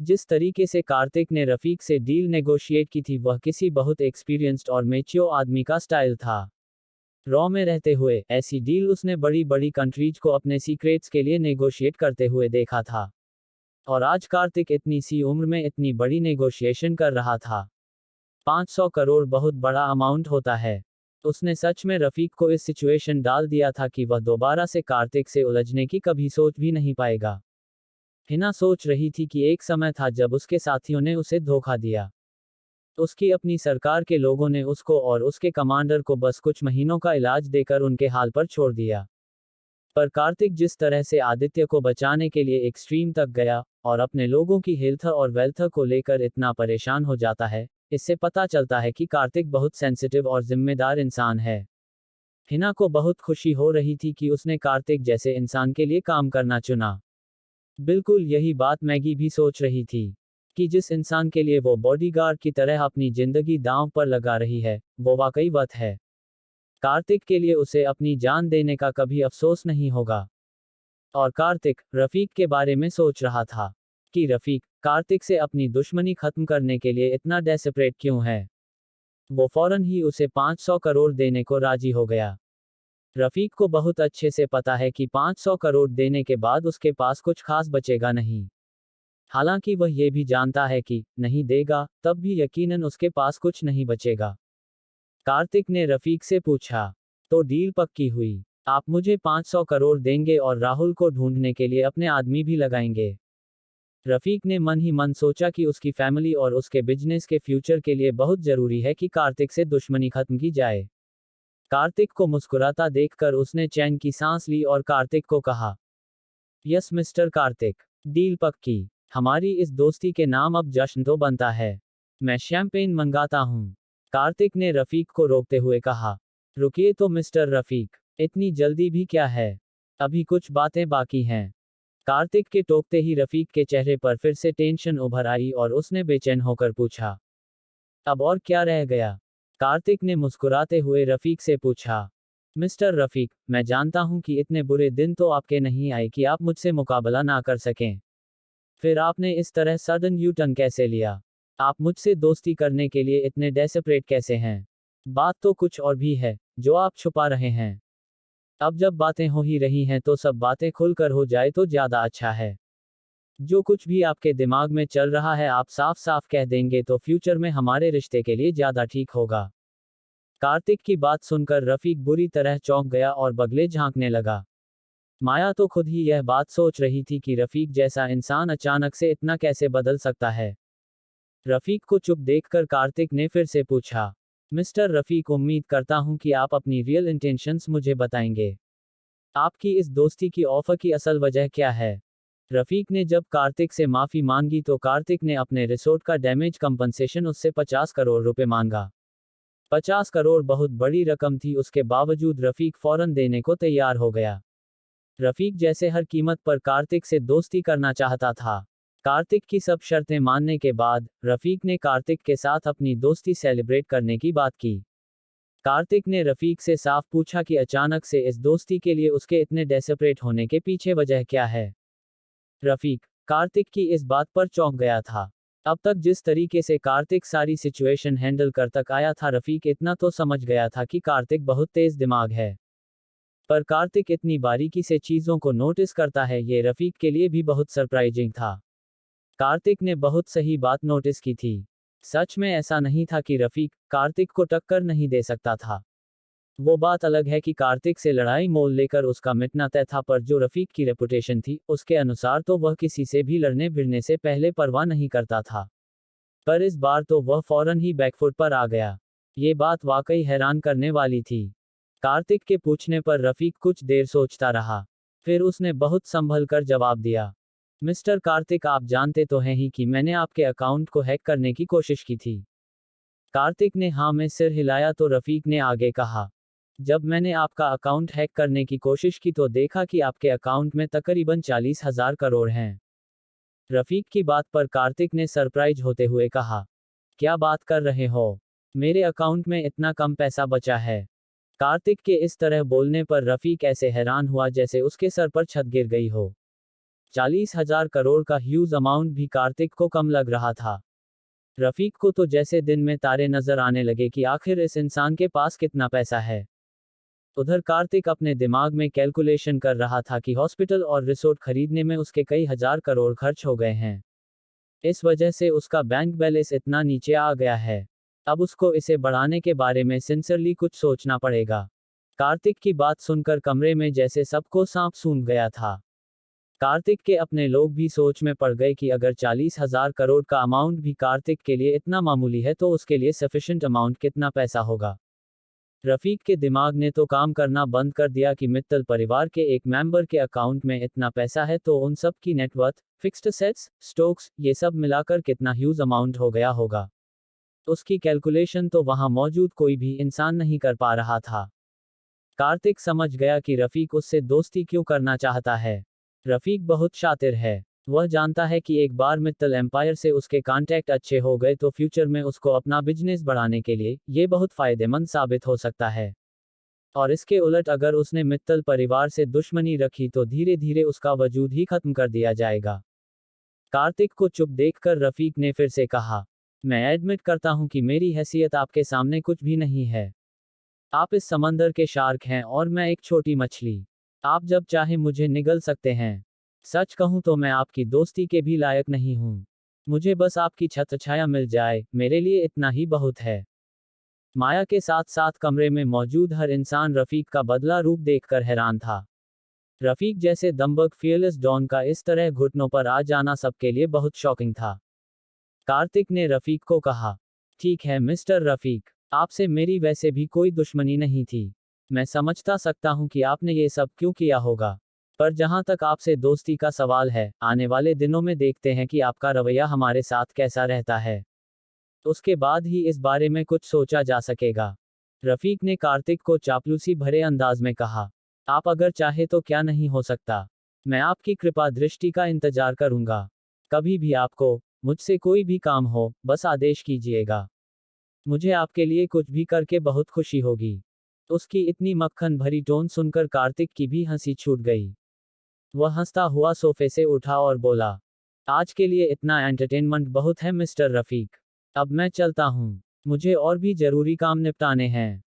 जिस तरीके से कार्तिक ने रफीक से डील नेगोशिएट की थी वह किसी बहुत एक्सपीरियंस्ड और मैच्योर आदमी का स्टाइल था। रॉ में रहते हुए ऐसी डील उसने बड़ी बड़ी कंट्रीज को अपने सीक्रेट्स के लिए नेगोशिएट करते हुए देखा था। और आज कार्तिक इतनी सी उम्र में इतनी बड़ी नेगोशिएशन कर रहा था। 500 करोड़ बहुत बड़ा अमाउंट होता है। उसने सच में रफीक को इस सिचुएशन डाल दिया था कि वह दोबारा से कार्तिक से उलझने की कभी सोच भी नहीं पाएगा। हिना सोच रही थी कि एक समय था जब उसके साथियों ने उसे धोखा दिया। उसकी अपनी सरकार के लोगों ने उसको और उसके कमांडर को बस कुछ महीनों का इलाज देकर उनके हाल पर छोड़ दिया। पर कार्तिक जिस तरह से आदित्य को बचाने के लिए एक्सट्रीम तक गया और अपने लोगों की हेल्थ और वेल्थ को लेकर इतना परेशान हो जाता है, इससे पता चलता है कि कार्तिक बहुत सेंसिटिव और जिम्मेदार इंसान है। हिना को बहुत खुशी हो रही थी कि उसने कार्तिक जैसे इंसान के लिए काम करना चुना। बिल्कुल यही बात मैगी भी सोच रही थी कि जिस इंसान के लिए वो बॉडीगार्ड की तरह अपनी जिंदगी दांव पर लगा रही है, वो वाकई वत है। कार्तिक के लिए उसे अपनी जान देने का कभी अफसोस नहीं होगा। और कार्तिक रफीक के बारे में सोच रहा था कि रफीक कार्तिक से अपनी दुश्मनी खत्म करने के लिए इतना डेस्परेट क्यों है। वो फौरन ही उसे 500 करोड़ देने को राजी हो गया। रफीक को बहुत अच्छे से पता है कि 500 करोड़ देने के बाद उसके पास कुछ खास बचेगा नहीं। हालांकि वह ये भी जानता है कि नहीं देगा तब भी यकीनन उसके पास कुछ नहीं बचेगा। कार्तिक ने रफीक से पूछा, तो डील पक्की हुई? आप मुझे 500 करोड़ देंगे और राहुल को ढूंढने के लिए अपने आदमी भी लगाएंगे? रफीक ने मन ही मन सोचा कि उसकी फैमिली और उसके बिजनेस के फ्यूचर के लिए बहुत जरूरी है कि कार्तिक से दुश्मनी खत्म की जाए। कार्तिक को मुस्कुराता देखकर उसने चैन की सांस ली और कार्तिक को कहा, यस मिस्टर कार्तिक, डील पक्की। हमारी इस दोस्ती के नाम अब जश्न तो बनता है। मैं शैंपेन मंगाता हूँ। कार्तिक ने रफीक को रोकते हुए कहा, रुकिए तो मिस्टर रफीक, इतनी जल्दी भी क्या है? अभी कुछ बातें बाकी हैं। कार्तिक के टोकते ही रफीक के चेहरे पर फिर से टेंशन उभर आई और उसने बेचैन होकर पूछा, अब और क्या रह गया? कार्तिक ने मुस्कुराते हुए रफीक से पूछा, मिस्टर रफीक, मैं जानता हूं कि इतने बुरे दिन तो आपके नहीं आए कि आप मुझसे मुकाबला ना कर सकें। फिर आपने इस तरह सडन यू टर्न कैसे लिया? आप मुझसे दोस्ती करने के लिए इतने डेस्परेट कैसे हैं? बात तो कुछ और भी है, जो आप छुपा रहे हैं। अब जब बातें हो ही रही हैं तो सब बातें खुलकर हो जाए तो ज्यादा अच्छा है। जो कुछ भी आपके दिमाग में चल रहा है आप साफ साफ कह देंगे तो फ्यूचर में हमारे रिश्ते के लिए ज्यादा ठीक होगा। कार्तिक की बात सुनकर रफीक बुरी तरह चौंक गया और बगले झांकने लगा। माया तो खुद ही यह बात सोच रही थी कि रफीक जैसा इंसान अचानक से इतना कैसे बदल सकता है। रफीक को चुप देखकर कार्तिक ने फिर से पूछा, मिस्टर रफीक, उम्मीद करता हूं कि आप अपनी रियल इंटेंशंस मुझे बताएंगे। आपकी इस दोस्ती की ऑफर की असल वजह क्या है? रफीक ने जब कार्तिक से माफी मांगी तो कार्तिक ने अपने रिसोर्ट का डैमेज कंपनसेशन उससे 50 करोड़ रुपए मांगा। 50 करोड़ बहुत बड़ी रकम थी, उसके बावजूद रफीक फौरन देने को तैयार हो गया। रफीक जैसे हर कीमत पर कार्तिक से दोस्ती करना चाहता था। कार्तिक की सब शर्तें मानने के बाद रफीक ने कार्तिक के साथ अपनी दोस्ती सेलिब्रेट करने की बात की। कार्तिक ने रफीक से साफ पूछा कि अचानक से इस दोस्ती के लिए उसके इतने डेस्परेट होने के पीछे वजह क्या है। रफीक कार्तिक की इस बात पर चौंक गया था। अब तक जिस तरीके से कार्तिक सारी सिचुएशन हैंडल कर तक आया था, रफीक इतना तो समझ गया था कि कार्तिक बहुत तेज दिमाग है। पर कार्तिक इतनी बारीकी से चीजों को नोटिस करता है, ये रफीक के लिए भी बहुत सरप्राइजिंग था। कार्तिक ने बहुत सही बात नोटिस की थी। सच में ऐसा नहीं था कि रफीक कार्तिक को टक्कर नहीं दे सकता था। वो बात अलग है कि कार्तिक से लड़ाई मोल लेकर उसका मिटना तय था, पर जो रफीक की रेपुटेशन थी उसके अनुसार तो वह किसी से भी लड़ने भिड़ने से पहले परवाह नहीं करता था। पर इस बार तो वह फौरन ही बैकफुट पर आ गया। ये बात वाकई हैरान करने वाली थी। कार्तिक के पूछने पर रफीक कुछ देर सोचता रहा। फिर उसने बहुत संभल कर जवाब दिया, मिस्टर कार्तिक, आप जानते तो हैं ही कि मैंने आपके अकाउंट को हैक करने की कोशिश की थी। कार्तिक ने हाँ में सिर हिलाया तो रफीक ने आगे कहा, जब मैंने आपका अकाउंट हैक करने की कोशिश की तो देखा कि आपके अकाउंट में तकरीबन 40,000 करोड़ हैं। रफीक की बात पर कार्तिक ने सरप्राइज होते हुए कहा, क्या बात कर रहे हो? मेरे अकाउंट में इतना कम पैसा बचा है? कार्तिक के इस तरह बोलने पर रफीक ऐसे हैरान हुआ जैसे उसके सर पर छत गिर गई हो। 40,000 करोड़ का ह्यूज अमाउंट भी कार्तिक को कम लग रहा था। रफीक को तो जैसे दिन में तारे नजर आने लगे कि आखिर इस इंसान के पास कितना पैसा है। उधर कार्तिक अपने दिमाग में कैलकुलेशन कर रहा था कि हॉस्पिटल और रिसोर्ट खरीदने में उसके कई हजार करोड़ खर्च हो गए हैं। इस वजह से उसका बैंक बैलेंस इतना नीचे आ गया है। अब उसको इसे बढ़ाने के बारे में सिंसियरली कुछ सोचना पड़ेगा। कार्तिक की बात सुनकर कमरे में जैसे सबको सांप सूंघ गया था। कार्तिक के अपने लोग भी सोच में पड़ गए कि अगर 40,000 करोड़ का अमाउंट भी कार्तिक के लिए इतना मामूली है तो उसके लिए सफिशिएंट अमाउंट कितना पैसा होगा। रफीक के दिमाग ने तो काम करना बंद कर दिया कि मित्तल परिवार के एक मेंबर के अकाउंट में इतना पैसा है तो उन सब की नेटवर्थ, फिक्स्ड असेट्स, स्टॉक्स, ये सब मिलाकर कितना ह्यूज अमाउंट हो गया होगा। उसकी कैलकुलेशन तो वहां मौजूद कोई भी इंसान नहीं कर पा रहा था। कार्तिक समझ गया कि रफीक उससे दोस्ती क्यों करना चाहता है। रफीक बहुत शातिर है। वह जानता है कि एक बार मित्तल एम्पायर से उसके कांटेक्ट अच्छे हो गए तो फ्यूचर में उसको अपना बिजनेस बढ़ाने के लिए ये बहुत फायदेमंद साबित हो सकता है। और इसके उलट अगर उसने मित्तल परिवार से दुश्मनी रखी तो धीरे धीरे उसका वजूद ही खत्म कर दिया जाएगा। कार्तिक को चुप देखकर रफीक ने फिर से कहा, मैं एडमिट करता हूं कि मेरी हैसियत आपके सामने कुछ भी नहीं है। आप इस समंदर के शार्क हैं और मैं एक छोटी मछली। आप जब चाहे मुझे निगल सकते हैं। सच कहूं तो मैं आपकी दोस्ती के भी लायक नहीं हूं। मुझे बस आपकी छत्रछाया मिल जाए, मेरे लिए इतना ही बहुत है। माया के साथ साथ कमरे में मौजूद हर इंसान रफीक का बदला रूप देखकर हैरान था। रफीक जैसे दम्बक फियरलेस डॉन का इस तरह घुटनों पर आ जाना सबके लिए बहुत शॉकिंग था। कार्तिक ने रफीक को कहा, ठीक है मिस्टर रफीक, आपसे मेरी वैसे भी कोई दुश्मनी नहीं थी। मैं समझता सकता हूं कि आपने ये सब क्यों किया होगा। पर जहां तक आपसे दोस्ती का सवाल है, आने वाले दिनों में देखते हैं कि आपका रवैया हमारे साथ कैसा रहता है। उसके बाद ही इस बारे में कुछ सोचा जा सकेगा। रफीक ने कार्तिक को चापलूसी भरे अंदाज में कहा, आप अगर चाहे तो क्या नहीं हो सकता। मैं आपकी कृपा दृष्टि का इंतजार करूंगा। कभी भी आपको मुझसे कोई भी काम हो, बस आदेश कीजिएगा। मुझे आपके लिए कुछ भी करके बहुत खुशी होगी। उसकी इतनी मक्खन भरी टोन सुनकर कार्तिक की भी हंसी छूट गई। वह हंसता हुआ सोफे से उठा और बोला, आज के लिए इतना एंटरटेनमेंट बहुत है मिस्टर रफीक। अब मैं चलता हूँ। मुझे और भी जरूरी काम निपटाने हैं।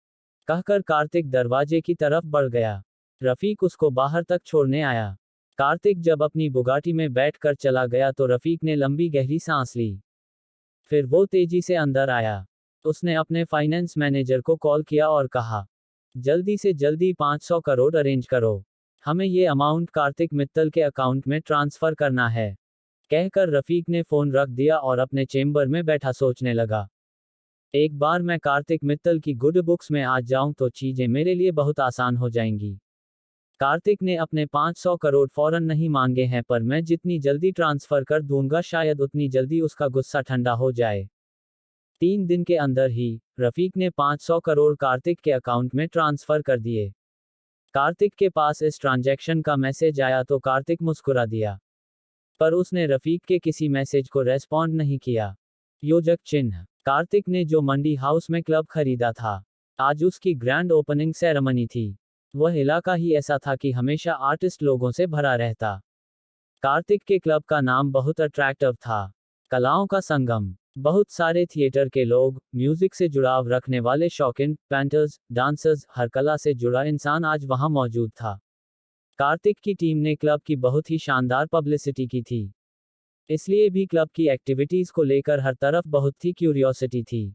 कहकर कार्तिक दरवाजे की तरफ बढ़ गया। रफीक उसको बाहर तक छोड़ने आया। कार्तिक जब अपनी बुगाटी में बैठकर चला गया तो रफीक ने लंबी गहरी सांस ली। फिर वो तेजी से अंदर आया। उसने अपने फाइनेंस मैनेजर को कॉल किया और कहा, जल्दी से जल्दी 500 करोड़ अरेंज करो। हमें ये अमाउंट कार्तिक मित्तल के अकाउंट में ट्रांसफर करना है। कहकर रफीक ने फोन रख दिया और अपने चेंबर में बैठा सोचने लगा। एक बार मैं कार्तिक मित्तल की गुड बुक्स में आ जाऊं तो चीजें मेरे लिए बहुत आसान हो जाएंगी। कार्तिक ने अपने 500 करोड़ फौरन नहीं मांगे हैं, पर मैं जितनी जल्दी ट्रांसफर कर दूंगा शायद उतनी जल्दी उसका गुस्सा ठंडा हो जाए। 3 दिन के अंदर ही रफीक ने 500 करोड़ कार्तिक के अकाउंट में ट्रांसफर कर दिए। कार्तिक के पास इस ट्रांजैक्शन का मैसेज आया तो कार्तिक मुस्कुरा दिया। पर उसने रफीक के किसी मैसेज को रेस्पॉन्ड नहीं किया। योजक चिन्ह, कार्तिक ने जो मंडी हाउस में क्लब खरीदा था, आज उसकी ग्रैंड ओपनिंग सेरेमनी थी। वह इलाका ही ऐसा था कि हमेशा आर्टिस्ट लोगों से भरा रहता। कार्तिक के क्लब का नाम बहुत अट्रैक्टिव था, कलाओं का संगम। बहुत सारे थिएटर के लोग, म्यूजिक से जुड़ाव रखने वाले शौकीन, पेंटर्स, डांसर्स, हर कला से जुड़ा इंसान आज वहां मौजूद था। कार्तिक की टीम ने क्लब की बहुत ही शानदार पब्लिसिटी की थी। इसलिए भी क्लब की एक्टिविटीज को लेकर हर तरफ बहुत ही क्यूरियोसिटी थी।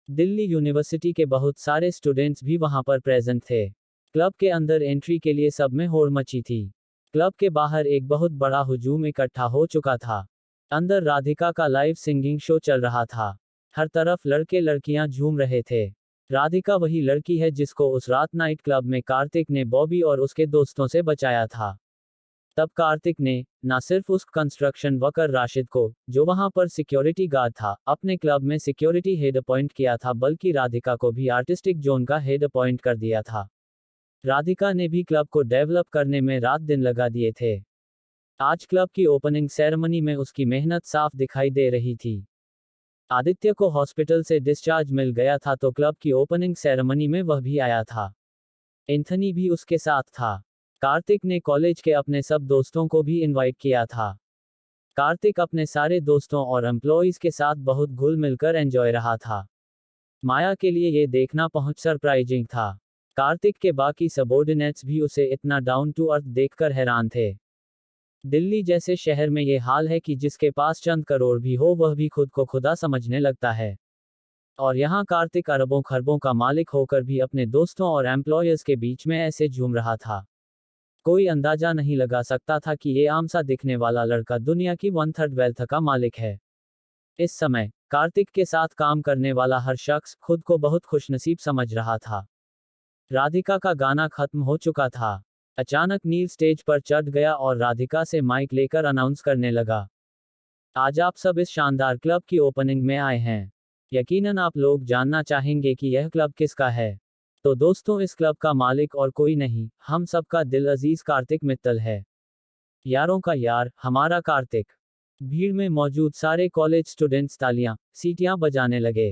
दिल्ली यूनिवर्सिटी के बहुत सारे स्टूडेंट्स भी वहां पर प्रेजेंट थे। क्लब के अंदर एंट्री के लिए सब में होड़ मची थी। क्लब के बाहर एक बहुत बड़ा हुजूम इकट्ठा हो चुका था। अंदर राधिका का लाइव सिंगिंग शो चल रहा था। हर तरफ लड़के लड़कियां झूम रहे थे। राधिका वही लड़की है जिसको उस रात नाइट क्लब में कार्तिक ने बॉबी और उसके दोस्तों से बचाया था। तब कार्तिक ने न सिर्फ उस कंस्ट्रक्शन वर्कर राशिद को, जो वहां पर सिक्योरिटी गार्ड था, अपने क्लब में सिक्योरिटी हेड अपॉइंट किया था, बल्कि राधिका को भी आर्टिस्टिक जोन का हेड अपॉइंट कर दिया था। राधिका ने भी क्लब को डेवलप करने में रात दिन लगा दिए थे। आज क्लब की ओपनिंग सेरेमनी में उसकी मेहनत साफ दिखाई दे रही थी। आदित्य को हॉस्पिटल से डिस्चार्ज मिल गया था तो क्लब की ओपनिंग सेरेमनी में वह भी आया था। एंथनी भी उसके साथ था। कार्तिक ने कॉलेज के अपने सब दोस्तों को भी इनवाइट किया था। कार्तिक अपने सारे दोस्तों और एम्प्लॉइज के साथ बहुत घुल मिलकर एंजॉय रहा था। माया के लिए ये देखना बहुत सरप्राइजिंग था। कार्तिक के बाकी सबॉर्डिनेट्स भी उसे इतना डाउन टू अर्थ देखकर हैरान थे। दिल्ली जैसे शहर में ये हाल है कि जिसके पास चंद करोड़ भी हो वह भी खुद को खुदा समझने लगता है। और यहाँ कार्तिक अरबों खरबों का मालिक होकर भी अपने दोस्तों और एम्प्लॉयर्स के बीच में ऐसे झूम रहा था। कोई अंदाजा नहीं लगा सकता था कि ये आम सा दिखने वाला लड़का दुनिया की 1/3 वेल्थ का मालिक है। इस समय कार्तिक के साथ काम करने वाला हर शख्स खुद को बहुत खुशनसीब समझ रहा था। राधिका का गाना खत्म हो चुका था। अचानक नील स्टेज पर चढ़ गया और राधिका से माइक लेकर अनाउंस करने लगा, आज आप सब इस शानदार क्लब की ओपनिंग में आए हैं। यकीनन आप लोग जानना चाहेंगे कि यह क्लब किसका है। तो दोस्तों, इस क्लब का मालिक और कोई नहीं, हम सबका दिल अजीज कार्तिक मित्तल है। यारों का यार, हमारा कार्तिक। भीड़ में मौजूद सारे कॉलेज स्टूडेंट्स तालियां, सीटियां बजाने लगे।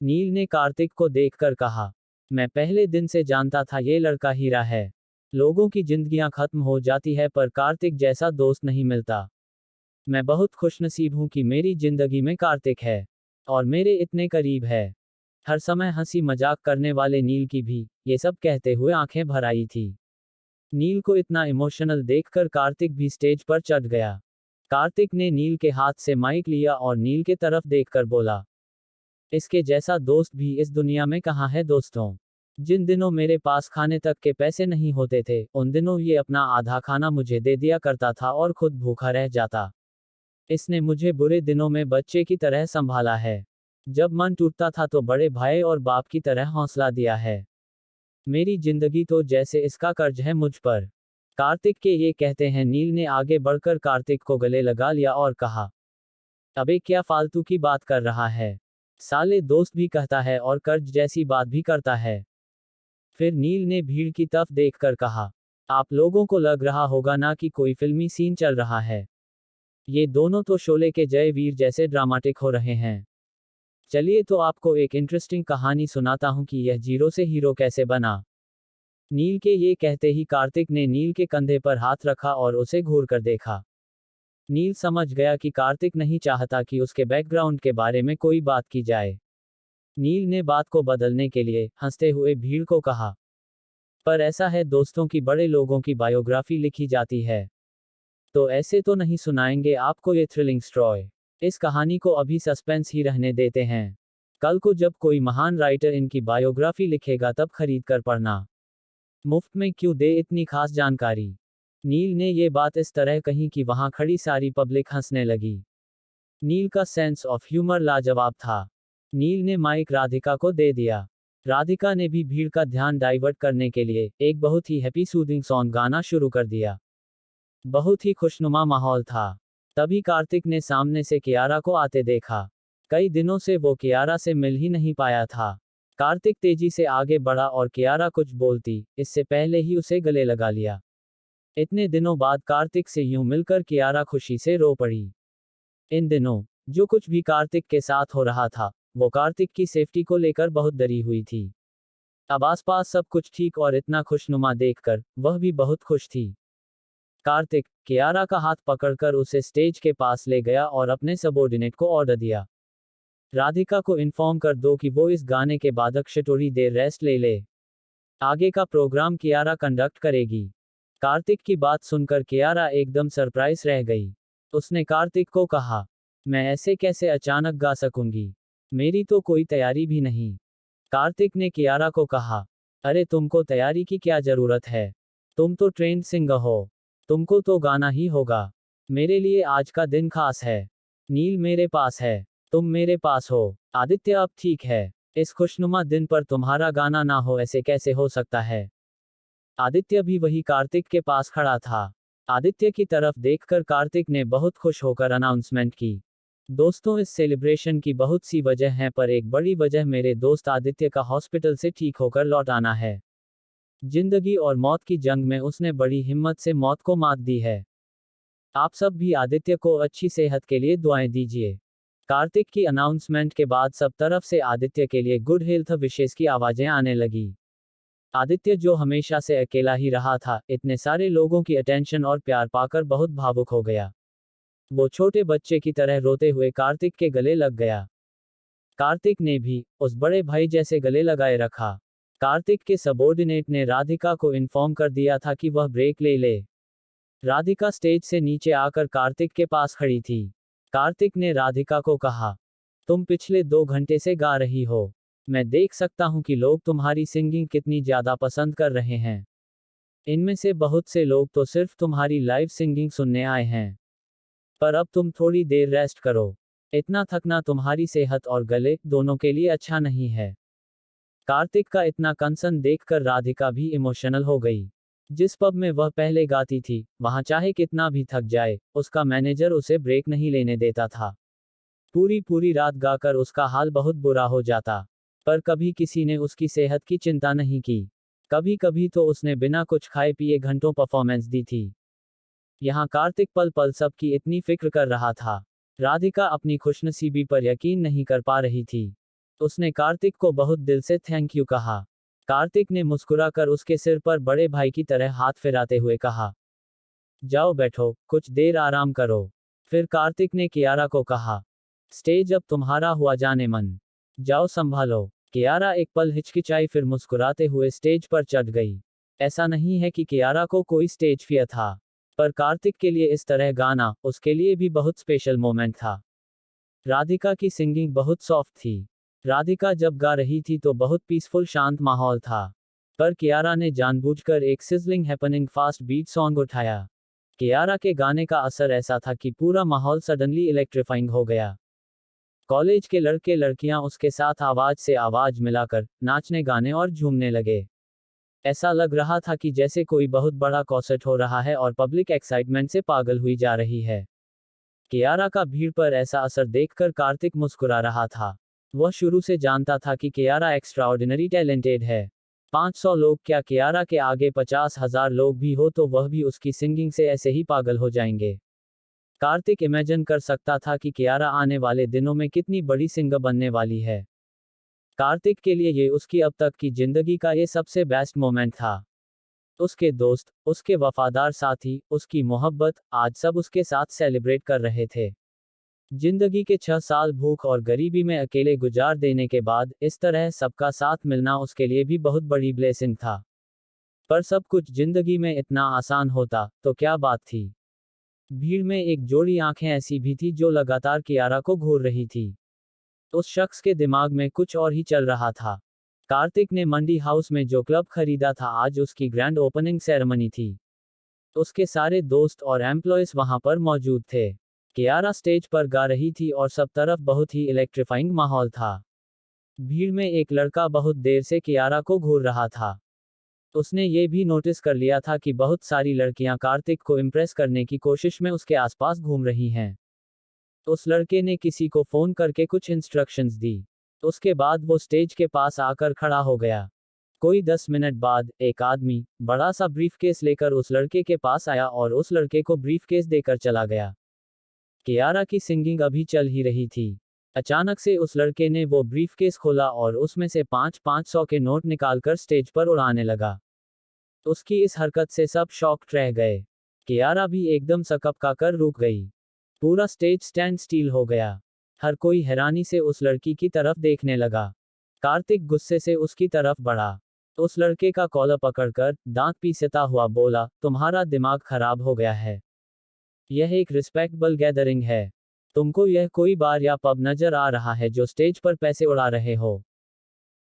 नील ने कार्तिक को देखकर कहा, मैं पहले दिन से जानता था ये लड़का हीरा है। लोगों की जिंदगियां खत्म हो जाती है पर कार्तिक जैसा दोस्त नहीं मिलता। मैं बहुत खुशनसीब हूं कि मेरी जिंदगी में कार्तिक है और मेरे इतने करीब है। हर समय हंसी मजाक करने वाले नील की भी ये सब कहते हुए आंखें भर आई थी। नील को इतना इमोशनल देखकर कार्तिक भी स्टेज पर चढ़ गया। कार्तिक ने नील के हाथ से माइक लिया और नील के तरफ देखकर बोला, इसके जैसा दोस्त भी इस दुनिया में कहाँ है दोस्तों। जिन दिनों मेरे पास खाने तक के पैसे नहीं होते थे, उन दिनों ये अपना आधा खाना मुझे दे दिया करता था और खुद भूखा रह जाता। इसने मुझे बुरे दिनों में बच्चे की तरह संभाला है। जब मन टूटता था तो बड़े भाई और बाप की तरह हौसला दिया है। मेरी जिंदगी तो जैसे इसका कर्ज है मुझ पर। कार्तिक के ये कहते हैं नील ने आगे बढ़कर कार्तिक को गले लगा लिया और कहा, अबे क्या फालतू की बात कर रहा है। साले दोस्त भी कहता है और कर्ज जैसी बात भी करता है। फिर नील ने भीड़ की तरफ देखकर कहा, आप लोगों को लग रहा होगा ना कि कोई फिल्मी सीन चल रहा है। ये दोनों तो शोले के जय वीर जैसे ड्रामाटिक हो रहे हैं। चलिए तो आपको एक इंटरेस्टिंग कहानी सुनाता हूं कि यह जीरो से हीरो कैसे बना। नील के ये कहते ही कार्तिक ने नील के कंधे पर हाथ रखा और उसे घूर कर देखा। नील समझ गया कि कार्तिक नहीं चाहता कि उसके बैकग्राउंड के बारे में कोई बात की जाए। नील ने बात को बदलने के लिए हंसते हुए भीड़ को कहा, पर ऐसा है दोस्तों कि बड़े लोगों की बायोग्राफी लिखी जाती है, तो ऐसे तो नहीं सुनाएंगे आपको ये थ्रिलिंग स्टोरी। इस कहानी को अभी सस्पेंस ही रहने देते हैं। कल को जब कोई महान राइटर इनकी बायोग्राफी लिखेगा तब खरीद कर पढ़ना। मुफ्त में क्यों दे इतनी खास जानकारी। नील ने ये बात इस तरह कही कि वहां खड़ी सारी पब्लिक हंसने लगी। नील का सेंस ऑफ ह्यूमर लाजवाब था। नील ने माइक राधिका को दे दिया। राधिका ने भी भीड़ का ध्यान डाइवर्ट करने के लिए एक बहुत ही हैप्पी सूदिंग सॉन्ग गाना शुरू कर दिया। बहुत ही खुशनुमा माहौल था। तभी कार्तिक ने सामने से कियारा को आते देखा। कई दिनों से वो कियारा से मिल ही नहीं पाया था। कार्तिक तेजी से आगे बढ़ा और कियारा कुछ बोलती इससे पहले ही उसे गले लगा लिया। इतने दिनों बाद कार्तिक से यूं मिलकर कियारा खुशी से रो पड़ी। इन दिनों जो कुछ भी कार्तिक के साथ हो रहा था, वो कार्तिक की सेफ्टी को लेकर बहुत डरी हुई थी। अब आसपास सब कुछ ठीक और इतना खुशनुमा देखकर वह भी बहुत खुश थी। कार्तिक कियारा का हाथ पकड़कर उसे स्टेज के पास ले गया और अपने सबॉर्डिनेट को ऑर्डर दिया, राधिका को इन्फॉर्म कर दो कि वो इस गाने के बाद थोड़ी देर रेस्ट ले ले। आगे का प्रोग्राम कियारा कंडक्ट करेगी। कार्तिक की बात सुनकर कियारा एकदम सरप्राइज रह गई। उसने कार्तिक को कहा, मैं ऐसे कैसे अचानक गा सकूंगी, मेरी तो कोई तैयारी भी नहीं। कार्तिक ने कियारा को कहा, अरे तुमको तैयारी की क्या जरूरत है, तुम तो ट्रेंड सिंगर हो, तुमको तो गाना ही होगा। मेरे लिए आज का दिन खास है। नील मेरे पास है, तुम मेरे पास हो। आदित्य अब ठीक है, इस खुशनुमा दिन पर तुम्हारा गाना ना हो ऐसे कैसे हो सकता है। आदित्य भी वही कार्तिक के पास खड़ा था। आदित्य की तरफ देखकर कार्तिक ने बहुत खुश होकर अनाउंसमेंट की, दोस्तों इस सेलिब्रेशन की बहुत सी वजह हैं पर एक बड़ी वजह मेरे दोस्त आदित्य का हॉस्पिटल से ठीक होकर लौट आना है। जिंदगी और मौत की जंग में उसने बड़ी हिम्मत से मौत को मात दी है। आप सब भी आदित्य को अच्छी सेहत के लिए दुआएं दीजिए। कार्तिक की अनाउंसमेंट के बाद सब तरफ से आदित्य के लिए गुड हेल्थ विशेष की आवाजें आने लगी। आदित्य, जो हमेशा से अकेला ही रहा था, इतने सारे लोगों की अटेंशन और प्यार पाकर बहुत भावुक हो गया। वो छोटे बच्चे की तरह रोते हुए कार्तिक के गले लग गया। कार्तिक ने भी उस बड़े भाई जैसे गले लगाए रखा। कार्तिक के सबॉर्डिनेट ने राधिका को इन्फॉर्म कर दिया था कि वह ब्रेक ले ले। राधिका स्टेज से नीचे आकर कार्तिक के पास खड़ी थी। कार्तिक ने राधिका को कहा, तुम पिछले 2 घंटे से गा रही हो। मैं देख सकता हूं कि लोग तुम्हारी सिंगिंग कितनी ज्यादा पसंद कर रहे हैं। इनमें से बहुत से लोग तो सिर्फ तुम्हारी लाइव सिंगिंग सुनने आए हैं। पर अब तुम थोड़ी देर रेस्ट करो। इतना थकना तुम्हारी सेहत और गले दोनों के लिए अच्छा नहीं है। कार्तिक का इतना कंसर्न देखकर राधिका भी इमोशनल हो गई। जिस पब में वह पहले गाती थी, वहां चाहे कितना भी थक जाए, उसका मैनेजर उसे ब्रेक नहीं लेने देता था। पूरी पूरी रात गाकर उसका हाल बहुत बुरा हो जाता। पर कभी किसी ने उसकी सेहत की चिंता नहीं की। कभी कभी तो उसने बिना कुछ खाए पिए घंटों परफॉर्मेंस दी थी। यहाँ कार्तिक पल पल सबकी इतनी फिक्र कर रहा था। राधिका अपनी खुशनसीबी पर यकीन नहीं कर पा रही थी। उसने कार्तिक को बहुत दिल से थैंक यू कहा। कार्तिक ने मुस्कुराकर उसके सिर पर बड़े भाई की तरह हाथ फिराते हुए कहा, जाओ बैठो, कुछ देर आराम करो। फिर कार्तिक ने कियारा को कहा, स्टेज अब तुम्हारा हुआ, जाने मन। जाओ संभालो। कियारा एक पल हिचकिचाई, फिर मुस्कुराते हुए स्टेज पर चढ़ गई। ऐसा नहीं है कि कियारा को कोई स्टेज फियर था, पर कार्तिक के लिए इस तरह गाना उसके लिए भी बहुत स्पेशल मोमेंट था। राधिका की सिंगिंग बहुत सॉफ्ट थी। राधिका जब गा रही थी तो बहुत पीसफुल शांत माहौल था। पर कियारा ने जानबूझकर एक sizzling happening fast beat song उठाया। कियारा के गाने का असर ऐसा था कि पूरा माहौल सडनली इलेक्ट्रीफाइंग हो गया। कॉलेज के लड़के लड़कियां उसके साथ आवाज से आवाज मिलाकर नाचने गाने और झूमने लगे। ऐसा लग रहा था कि जैसे कोई बहुत बड़ा कॉन्सर्ट हो रहा है और पब्लिक एक्साइटमेंट से पागल हुई जा रही है। कियारा का भीड़ पर ऐसा असर देखकर कार्तिक मुस्कुरा रहा था। वह शुरू से जानता था कि कियारा एक्स्ट्राऑर्डिनरी टैलेंटेड है। 500 लोग क्या, कियारा के आगे 50,000 लोग भी हो तो वह भी उसकी सिंगिंग से ऐसे ही पागल हो जाएंगे। कार्तिक इमेजिन कर सकता था कि कियारा आने वाले दिनों में कितनी बड़ी सिंगर बनने वाली है। कार्तिक के लिए ये उसकी अब तक की जिंदगी का ये सबसे बेस्ट मोमेंट था। उसके दोस्त, उसके वफादार साथी, उसकी मोहब्बत, आज सब उसके साथ सेलिब्रेट कर रहे थे। जिंदगी के 6 साल भूख और गरीबी में अकेले गुजार देने के बाद इस तरह सबका साथ मिलना उसके लिए भी बहुत बड़ी ब्लेसिंग था। पर सब कुछ जिंदगी में इतना आसान होता तो क्या बात थी। भीड़ में एक जोड़ी आंखें ऐसी भी थी जो लगातार कियारा को घूर रही थी। उस शख्स के दिमाग में कुछ और ही चल रहा था। कार्तिक ने मंडी हाउस में जो क्लब खरीदा था, आज उसकी ग्रैंड ओपनिंग सेरेमनी थी। उसके सारे दोस्त और एम्प्लॉयज वहां पर मौजूद थे। कियारा स्टेज पर गा रही थी और सब तरफ बहुत ही इलेक्ट्रीफाइंग माहौल था। भीड़ में एक लड़का बहुत देर से कियारा को घूर रहा था। उसने ये भी नोटिस कर लिया था कि बहुत सारी लड़कियां कार्तिक को इम्प्रेस करने की कोशिश में उसके आसपास घूम रही हैं। उस लड़के ने किसी को फोन करके कुछ इंस्ट्रक्शंस दी। उसके बाद वो स्टेज के पास आकर खड़ा हो गया। कोई 10 मिनट बाद एक आदमी बड़ा सा ब्रीफकेस लेकर उस लड़के के पास आया और उस लड़के को ब्रीफकेस देकर चला गया। कियारा की सिंगिंग अभी चल ही रही थी। अचानक से उस लड़के ने वो ब्रीफकेस खोला और उसमें से 500 के नोट निकालकर स्टेज पर उड़ाने लगा। उसकी इस हरकत से सब शॉक्ड रह गए। कियारा भी एकदम सकपका कर रुक गई। पूरा स्टेज स्टैंड स्टील हो गया। हर कोई हैरानी से उस लड़की की तरफ देखने लगा। कार्तिक गुस्से से उसकी तरफ बढ़ा। उस लड़के का कॉलर पकड़कर दांत पीसता हुआ बोला, तुम्हारा दिमाग खराब हो गया है। यह एक रिस्पेक्टेबल गैदरिंग है। तुमको यह कोई बार या पब नजर आ रहा है जो स्टेज पर पैसे उड़ा रहे हो?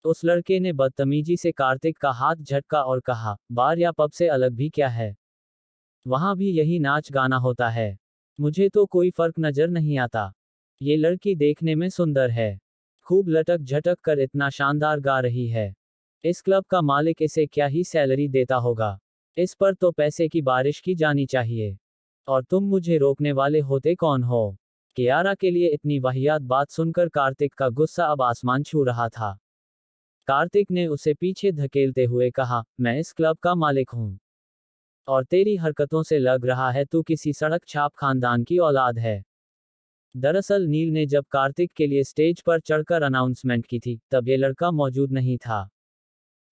उस लड़के ने बदतमीजी से कार्तिक का हाथ झटका और कहा, बार या पब से अलग भी क्या है? वहां भी यही नाच गाना होता है। मुझे तो कोई फर्क नजर नहीं आता। ये लड़की देखने में सुंदर है, खूब लटक झटक कर इतना शानदार गा रही है। इस क्लब का मालिक इसे क्या ही सैलरी देता होगा। इस पर तो पैसे की बारिश की जानी चाहिए। और तुम मुझे रोकने वाले होते कौन हो? कियारा के लिए इतनी वाहियात बात सुनकर कार्तिक का गुस्सा अब आसमान छू रहा था। कार्तिक ने उसे पीछे धकेलते हुए कहा, मैं इस क्लब का मालिक हूं। और तेरी हरकतों से लग रहा है तू किसी सड़क छाप खानदान की औलाद है। दरअसल नील ने जब कार्तिक के लिए स्टेज पर चढ़कर अनाउंसमेंट की थी, तब ये लड़का मौजूद नहीं था।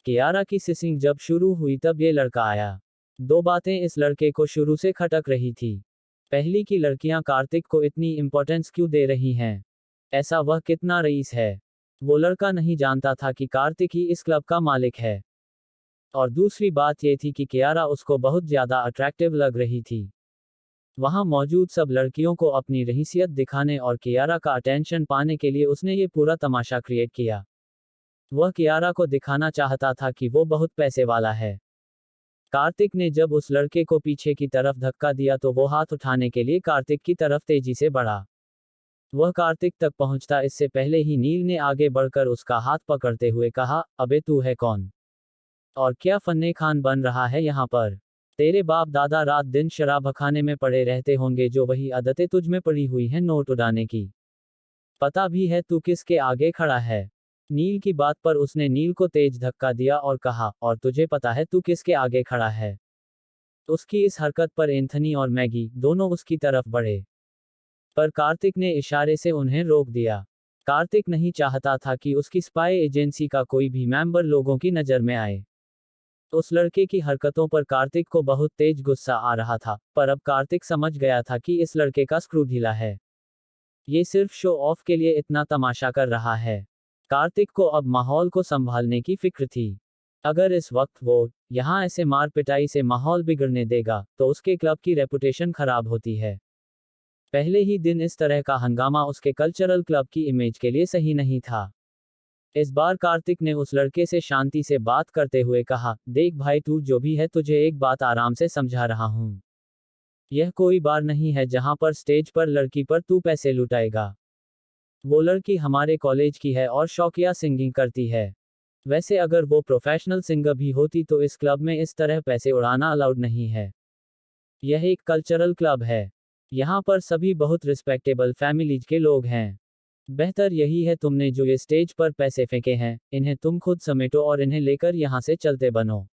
कियारा की किसिंग जब शुरू हुई तब ये लड़का आया। दो बातें इस लड़के को शुरू से खटक रही थी। पहली कि लड़कियां कार्तिक को इतनी इंपॉर्टेंस क्यों दे रही हैं? ऐसा वह कितना रईस है? वो लड़का नहीं जानता था कि कार्तिक ही इस क्लब का मालिक है। और दूसरी बात ये थी कि कियारा उसको बहुत ज्यादा अट्रैक्टिव लग रही थी। वहां मौजूद सब लड़कियों को अपनी रहीसियत दिखाने और कियारा का अटेंशन पाने के लिए उसने ये पूरा तमाशा क्रिएट किया। वह कियारा को दिखाना चाहता था कि वो बहुत पैसे वाला है। कार्तिक ने जब उस लड़के को पीछे की तरफ धक्का दिया तो वो हाथ उठाने के लिए कार्तिक की तरफ तेजी से बढ़ा। वह कार्तिक तक पहुंचता इससे पहले ही नील ने आगे बढ़कर उसका हाथ पकड़ते हुए कहा, अबे तू है कौन? और क्या फन्ने खान बन रहा है यहाँ पर? तेरे बाप दादा रात दिन शराबखाने में पड़े रहते होंगे, जो वही आदतें तुझ में पड़ी हुई हैं नोट उड़ाने की। पता भी है तू किसके आगे खड़ा है? नील की बात पर उसने नील को तेज धक्का दिया और कहा, और तुझे पता है तू किसके आगे खड़ा है? उसकी इस हरकत पर एंथनी और मैगी दोनों उसकी तरफ बढ़े, पर कार्तिक ने इशारे से उन्हें रोक दिया। कार्तिक नहीं चाहता था कि उसकी स्पाई एजेंसी का कोई भी मेंबर लोगों की नज़र में आए। उस लड़के की हरकतों पर कार्तिक को बहुत तेज गुस्सा आ रहा था, पर अब कार्तिक समझ गया था कि इस लड़के का स्क्रू ढीला है। ये सिर्फ शो ऑफ के लिए इतना तमाशा कर रहा है। कार्तिक को अब माहौल को संभालने की फिक्र थी। अगर इस वक्त वो यहाँ ऐसे मार पिटाई से माहौल बिगड़ने देगा तो उसके क्लब की रेपुटेशन खराब होती है। पहले ही दिन इस तरह का हंगामा उसके कल्चरल क्लब की इमेज के लिए सही नहीं था। इस बार कार्तिक ने उस लड़के से शांति से बात करते हुए कहा, देख भाई, तू जो भी है, तुझे एक बात आराम से समझा रहा हूँ। यह कोई बार नहीं है जहां पर स्टेज पर लड़की पर तू पैसे लुटाएगा। वो लड़की हमारे कॉलेज की है और शौकिया सिंगिंग करती है। वैसे अगर वो प्रोफेशनल सिंगर भी होती तो इस क्लब में इस तरह पैसे उड़ाना अलाउड नहीं है। यह एक कल्चरल क्लब है। यहाँ पर सभी बहुत रिस्पेक्टेबल फैमिलीज के लोग हैं। बेहतर यही है तुमने जो ये स्टेज पर पैसे फेंके हैं, इन्हें तुम खुद समेटो और इन्हें लेकर यहाँ से चलते बनो।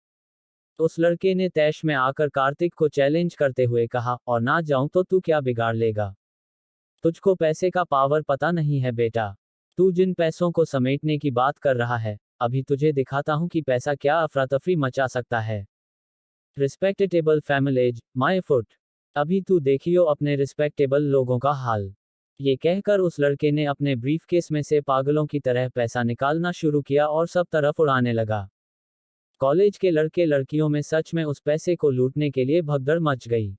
उस लड़के ने तैश में आकर कार्तिक को चैलेंज करते हुए कहा, और ना जाऊं तो तू क्या बिगाड़ लेगा? तुझको पैसे का पावर पता नहीं है बेटा। तू जिन पैसों को समेटने की बात कर रहा है, अभी तुझे दिखाता हूं कि पैसा क्या अफरा तफरी मचा सकता है। Respectable families, my foot. अभी तू देखियो अपने रिस्पेक्टेबल लोगों का हाल। ये कहकर उस लड़के ने अपने ब्रीफकेस में से पागलों की तरह पैसा निकालना शुरू किया और सब तरफ उड़ाने लगा। कॉलेज के लड़के लड़कियों में सच में उस पैसे को लूटने के लिए भगदड़ मच गई।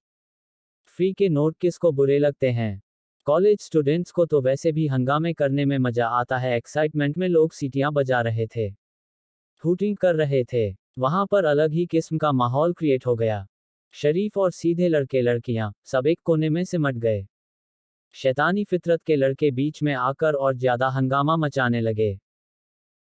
फ्री के नोट किसको बुरे लगते हैं? कॉलेज स्टूडेंट्स को तो वैसे भी हंगामे करने में मजा आता है। एक्साइटमेंट में लोग सीटियां बजा रहे थे, हूटिंग कर रहे थे। वहां पर अलग ही किस्म का माहौल क्रिएट हो गया। शरीफ और सीधे लड़के लड़कियां सब एक कोने में सिमट गए। शैतानी फितरत के लड़के बीच में आकर और ज्यादा हंगामा मचाने लगे।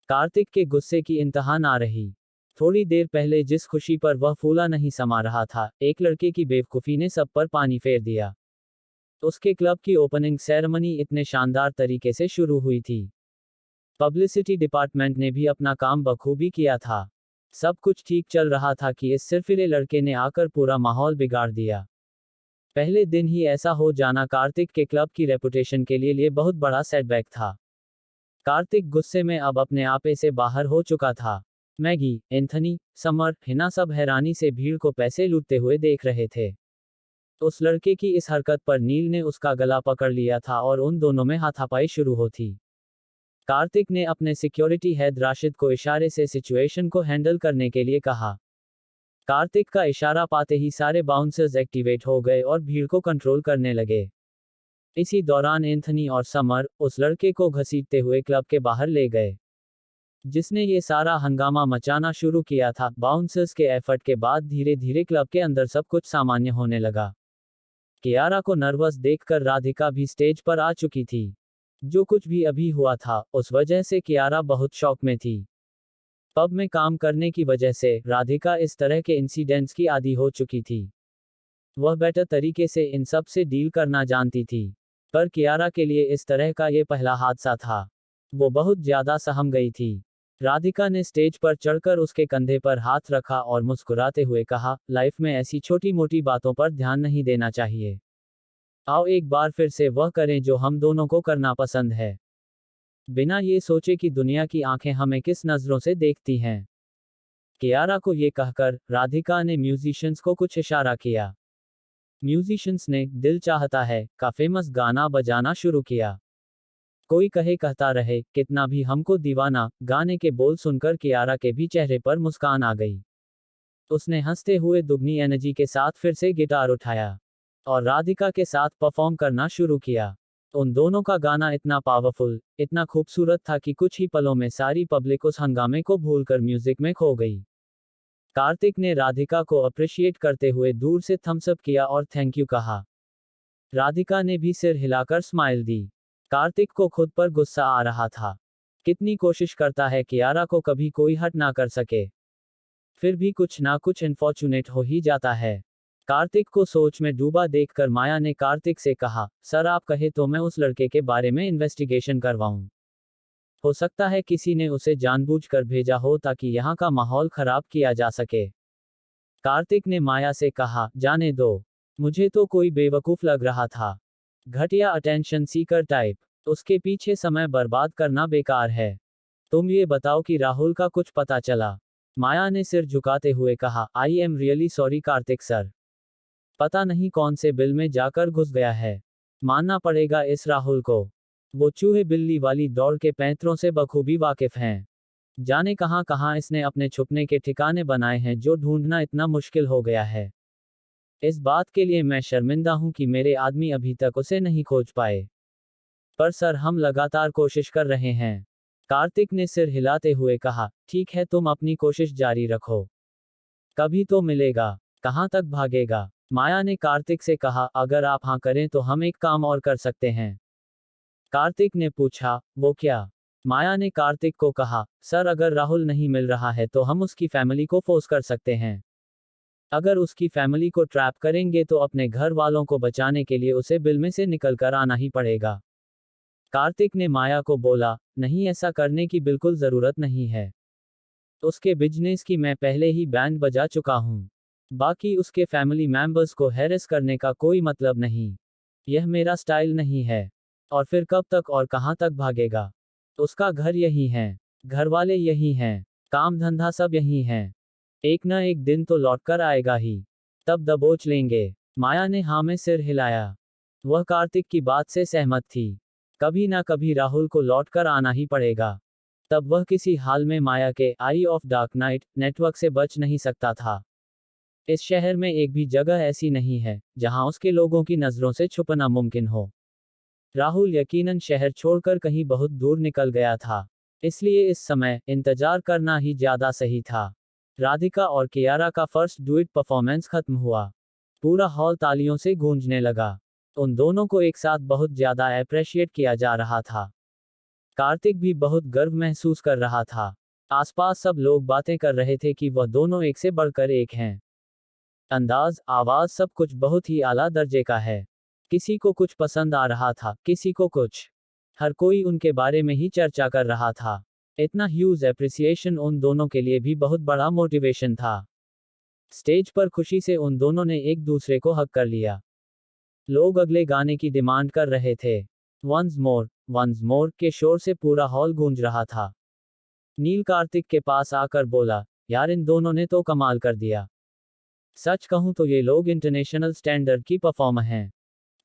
कार्तिक के गुस्से की इंतहा ना रही। थोड़ी देर पहले जिस खुशी पर वह फूला नहीं समा रहा था, एक लड़के की बेवकूफ़ी ने सब पर पानी फेर दिया। उसके क्लब की ओपनिंग सेरेमनी इतने शानदार तरीके से शुरू हुई थी। पब्लिसिटी डिपार्टमेंट ने भी अपना काम बखूबी किया था। सब कुछ ठीक चल रहा था कि इस सिरफिरे लड़के ने आकर पूरा माहौल बिगाड़ दिया। पहले दिन ही ऐसा हो जाना कार्तिक के क्लब की रेपुटेशन के लिए बहुत बड़ा सेटबैक था। कार्तिक गुस्से में अब अपने आपे से बाहर हो चुका था। मैगी, एंथनी, समर, हिना सब हैरानी से भीड़ को पैसे लूटते हुए देख रहे थे। उस लड़के की इस हरकत पर नील ने उसका गला पकड़ लिया था और उन दोनों में हाथापाई शुरू हो थी। कार्तिक ने अपने सिक्योरिटी हेड राशिद को इशारे से सिचुएशन को हैंडल करने के लिए कहा। कार्तिक का इशारा पाते ही सारे बाउंसर्स एक्टिवेट हो गए और भीड़ को कंट्रोल करने लगे। इसी दौरान एंथनी और समर उस लड़के को घसीटते हुए क्लब के बाहर ले गए, जिसने ये सारा हंगामा मचाना शुरू किया था। बाउंसर्स के एफर्ट के बाद धीरे धीरे क्लब के अंदर सब कुछ सामान्य होने लगा। कियारा को नर्वस देखकर राधिका भी स्टेज पर आ चुकी थी। जो कुछ भी अभी हुआ था, उस वजह से कियारा बहुत शॉक में थी। पब में काम करने की वजह से राधिका इस तरह के इंसिडेंट्स की आदी हो चुकी थी। वह बेटर तरीके से इन सब से डील करना जानती थी, पर कियारा के लिए इस तरह का ये पहला हादसा था। वो बहुत ज्यादा सहम गई थी। राधिका ने स्टेज पर चढ़कर उसके कंधे पर हाथ रखा और मुस्कुराते हुए कहा, लाइफ में ऐसी छोटी मोटी बातों पर ध्यान नहीं देना चाहिए। आओ एक बार फिर से वह करें जो हम दोनों को करना पसंद है, बिना ये सोचे कि दुनिया की आंखें हमें किस नज़रों से देखती हैं। कियारा को ये कहकर राधिका ने म्यूजिशियंस को कुछ इशारा किया। म्यूजिशियंस ने दिल चाहता है का फेमस गाना बजाना शुरू किया। कोई कहे कहता रहे कितना भी हमको दीवाना, गाने के बोल सुनकर कियारा के भी चेहरे पर मुस्कान आ गई। उसने हंसते हुए दुगनी एनर्जी के साथ फिर से गिटार उठाया और राधिका के साथ परफॉर्म करना शुरू किया। उन दोनों का गाना इतना पावरफुल, इतना खूबसूरत था कि कुछ ही पलों में सारी पब्लिक उस हंगामे को भूलकर म्यूजिक में खो गई। कार्तिक ने राधिका को अप्रिशिएट करते हुए दूर से थम्स अप किया और थैंक यू कहा। राधिका ने भी सिर हिलाकर स्माइल दी। कार्तिक को खुद पर गुस्सा आ रहा था। कितनी कोशिश करता है कियारा को कभी कोई हट ना कर सके, फिर भी कुछ ना कुछ अनफॉर्चुनेट हो ही जाता है। कार्तिक को सोच में डूबा देखकर माया ने कार्तिक से कहा, सर आप कहे तो मैं उस लड़के के बारे में इन्वेस्टिगेशन करवाऊं। हो सकता है किसी ने उसे जानबूझकर भेजा हो ताकि यहाँ का माहौल खराब किया जा सके। कार्तिक ने माया से कहा, जाने दो, मुझे तो कोई बेवकूफ लग रहा था। घटिया अटेंशन सीकर टाइप, उसके पीछे समय बर्बाद करना बेकार है। तुम ये बताओ कि राहुल का कुछ पता चला? माया ने सिर झुकाते हुए कहा, I am really sorry Kartik sir. पता नहीं कौन से बिल में जाकर घुस गया है। मानना पड़ेगा इस राहुल को, वो चूहे बिल्ली वाली दौड़ के पैंतरों से बखूबी वाकिफ हैं। जाने कहां कहां इसने अपने छुपने के ठिकाने बनाए हैं जो ढूंढना इतना मुश्किल हो गया है। इस बात के लिए मैं शर्मिंदा हूं कि मेरे आदमी अभी तक उसे नहीं खोज पाए। पर सर हम लगातार कोशिश कर रहे हैं। कार्तिक ने सिर हिलाते हुए कहा, ठीक है तुम अपनी कोशिश जारी रखो, कभी तो मिलेगा। कहां तक भागेगा? माया ने कार्तिक से कहा, अगर आप हाँ करें तो हम एक काम और कर सकते हैं। कार्तिक ने पूछा, वो क्या? माया ने कार्तिक को कहा, सर अगर राहुल नहीं मिल रहा है तो हम उसकी फैमिली को फोर्स कर सकते हैं। अगर उसकी फैमिली को ट्रैप करेंगे तो अपने घर वालों को बचाने के लिए उसे बिल में से निकल कर आना ही पड़ेगा। कार्तिक ने माया को बोला, नहीं ऐसा करने की बिल्कुल जरूरत नहीं है। उसके बिजनेस की मैं पहले ही बैंड बजा चुका हूं। बाकी उसके फैमिली मेंबर्स को हैरेस करने का कोई मतलब नहीं। यह मेरा स्टाइल नहीं है। और फिर कब तक और कहां तक भागेगा? उसका घर यही है, घर वाले यही हैं, काम धंधा सब यही है। एक न एक दिन तो लौटकर आएगा ही, तब दबोच लेंगे। माया ने हाँ में सिर हिलाया। वह कार्तिक की बात से सहमत थी। कभी ना कभी राहुल को लौटकर आना ही पड़ेगा। तब वह किसी हाल में माया के आई ऑफ डार्क नाइट नेटवर्क से बच नहीं सकता था। इस शहर में एक भी जगह ऐसी नहीं है जहां उसके लोगों की नजरों से छुपना मुमकिन हो। राहुल यकीनन शहर छोड़कर कहीं बहुत दूर निकल गया था, इसलिए इस समय इंतजार करना ही ज्यादा सही था। राधिका और कियारा का फर्स्ट डुएट परफॉर्मेंस खत्म हुआ। पूरा हॉल तालियों से गूंजने लगा। उन दोनों को एक साथ बहुत ज्यादा अप्रिशिएट किया जा रहा था। कार्तिक भी बहुत गर्व महसूस कर रहा था। आसपास सब लोग बातें कर रहे थे कि वह दोनों एक से बढ़कर एक हैं। अंदाज, आवाज सब कुछ बहुत ही आला दर्जे का है। किसी को कुछ पसंद आ रहा था, किसी को कुछ। हर कोई उनके बारे में ही चर्चा कर रहा था। इतना ह्यूज एप्रिसिएशन उन दोनों के लिए भी बहुत बड़ा मोटिवेशन था। स्टेज पर खुशी से उन दोनों ने एक दूसरे को हक कर लिया। लोग अगले गाने की डिमांड कर रहे थे। वंस मोर के शोर से पूरा हॉल गूंज रहा था। नील कार्तिक के पास आकर बोला, यार इन दोनों ने तो कमाल कर दिया। सच कहूं तो ये लोग इंटरनेशनल स्टैंडर्ड की परफॉर्मर हैं।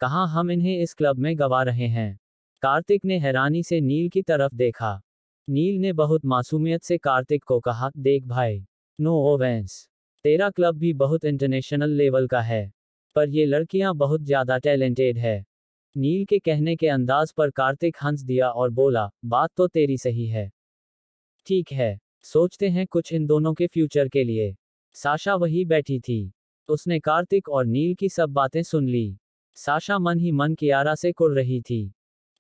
कहाँ हम इन्हें इस क्लब में गवा रहे हैं? कार्तिक ने हैरानी से नील की तरफ देखा। नील ने बहुत मासूमियत से कार्तिक को कहा, देख भाई, नो ओवेंस, तेरा क्लब भी बहुत इंटरनेशनल लेवल का है, पर ये लड़कियां बहुत ज्यादा टैलेंटेड है। नील के कहने के अंदाज पर कार्तिक हंस दिया और बोला, बात तो तेरी सही है। ठीक है, सोचते हैं कुछ इन दोनों के फ्यूचर के लिए। साशा वही बैठी थी। उसने कार्तिक और नील की सब बातें सुन ली। साशा मन ही मन कियारा से कुड़ रही थी।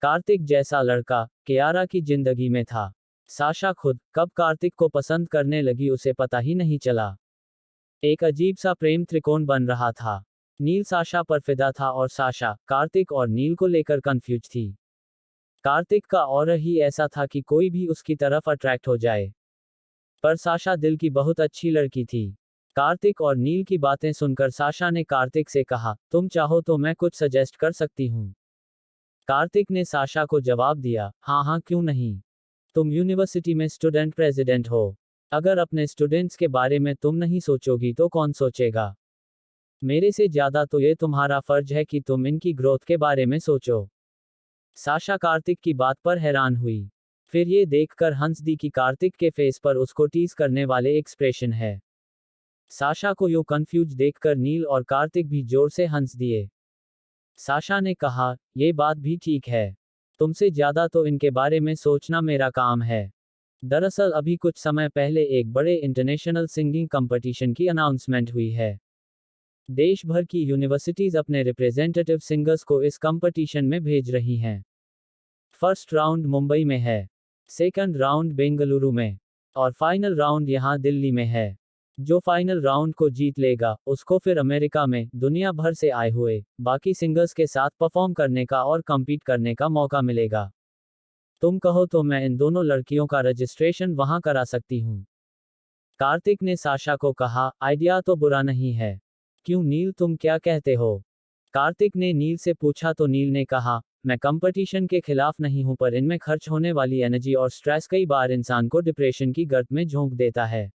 कार्तिक जैसा लड़का कियारा की जिंदगी में था। साशा खुद कब कार्तिक को पसंद करने लगी उसे पता ही नहीं चला। एक अजीब सा प्रेम त्रिकोण बन रहा था। नील साशा पर फिदा था और साशा कार्तिक और नील को लेकर कंफ्यूज थी। कार्तिक का ऑरा ही ऐसा था कि कोई भी उसकी तरफ अट्रैक्ट हो जाए। पर साशा दिल की बहुत अच्छी लड़की थी। कार्तिक और नील की बातें सुनकर साशा ने कार्तिक से कहा, तुम चाहो तो मैं कुछ सजेस्ट कर सकती हूँ। कार्तिक ने साशा को जवाब दिया, हाँ हाँ क्यों नहीं, तुम यूनिवर्सिटी में स्टूडेंट प्रेसिडेंट हो। अगर अपने स्टूडेंट्स के बारे में तुम नहीं सोचोगी तो कौन सोचेगा? मेरे से ज्यादा तो ये तुम्हारा फर्ज है कि तुम इनकी ग्रोथ के बारे में सोचो। साशा कार्तिक की बात पर हैरान हुई। फिर ये देखकर हंस दी कि कार्तिक के फेस पर उसको टीज करने वाले एक्सप्रेशन है। साशा को यूं कंफ्यूज देखकर नील और कार्तिक भी जोर से हंस दिए। साशा ने कहा, ये बात भी ठीक है। तुमसे ज्यादा तो इनके बारे में सोचना मेरा काम है। दरअसल अभी कुछ समय पहले एक बड़े इंटरनेशनल सिंगिंग कंपटीशन की अनाउंसमेंट हुई है। देश भर की यूनिवर्सिटीज अपने रिप्रेजेंटेटिव सिंगर्स को इस कंपटीशन में भेज रही हैं। फर्स्ट राउंड मुंबई में है, सेकंड राउंड बेंगलुरु में, और फाइनल राउंड यहाँ दिल्ली में है। जो फाइनल राउंड को जीत लेगा, उसको फिर अमेरिका में दुनिया भर से आए हुए बाकी सिंगर्स के साथ परफॉर्म करने का और कम्पीट करने का मौका मिलेगा। तुम कहो तो मैं इन दोनों लड़कियों का रजिस्ट्रेशन वहां करा सकती हूँ। कार्तिक ने साशा को कहा, आइडिया तो बुरा नहीं है। क्यों नील, तुम क्या कहते हो? कार्तिक ने नील से पूछा तो नील ने कहा, मैं कंपटीशन के खिलाफ नहीं हूं, पर इनमें खर्च होने वाली एनर्जी और स्ट्रेस कई बार इंसान को डिप्रेशन की गर्त में झोंक देता है।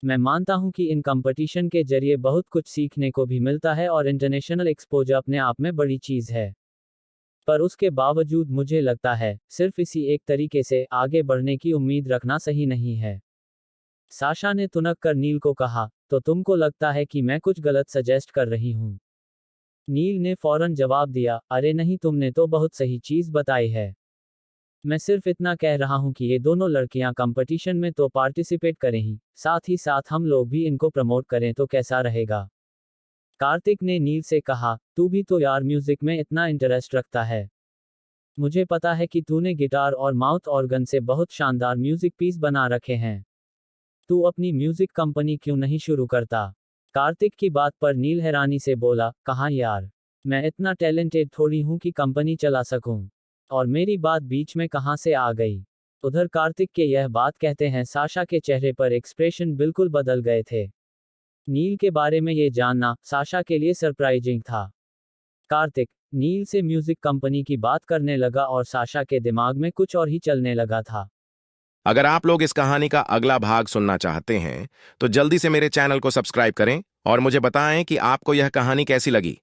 मैं मानता हूं कि इन कंपटीशन के जरिए बहुत कुछ सीखने को भी मिलता है और इंटरनेशनल एक्सपोजर अपने आप में बड़ी चीज है। पर उसके बावजूद मुझे लगता है, सिर्फ इसी एक तरीके से आगे बढ़ने की उम्मीद रखना सही नहीं है। साशा ने तुनक कर नील को कहा, तो तुमको लगता है कि मैं कुछ गलत सजेस्ट कर रही हूं? नील ने फौरन जवाब दिया, अरे नहीं, तुमने तो बहुत सही चीज बताई है। मैं सिर्फ इतना कह रहा हूं कि ये दोनों लड़कियां कंपटीशन में तो पार्टिसिपेट करें ही साथ हम लोग भी इनको प्रमोट करें तो कैसा रहेगा? कार्तिक ने नील से कहा, तू भी तो यार म्यूजिक में इतना इंटरेस्ट रखता है। मुझे पता है कि तूने गिटार और माउथ ऑर्गन से बहुत शानदार म्यूजिक पीस बना रखे हैं। तू अपनी म्यूजिक कंपनी क्यों नहीं शुरू करता? कार्तिक की बात पर नील हैरानी से बोला, कहाँ यार, मैं इतना टैलेंटेड थोड़ी हूं कि कंपनी चला सकूं। और मेरी बात बीच में कहां से आ गई? उधर कार्तिक के यह बात कहते हैं साशा के चेहरे पर एक्सप्रेशन बिल्कुल बदल गए थे। नील के बारे में ये जानना साशा के लिए सरप्राइजिंग था। कार्तिक नील से म्यूजिक कंपनी की बात करने लगा और साशा के दिमाग में कुछ और ही चलने लगा था। अगर आप लोग इस कहानी का अगला भाग सुनना चाहते हैं तो जल्दी से मेरे चैनल को सब्सक्राइब करें और मुझे बताएं कि आपको यह कहानी कैसी लगी।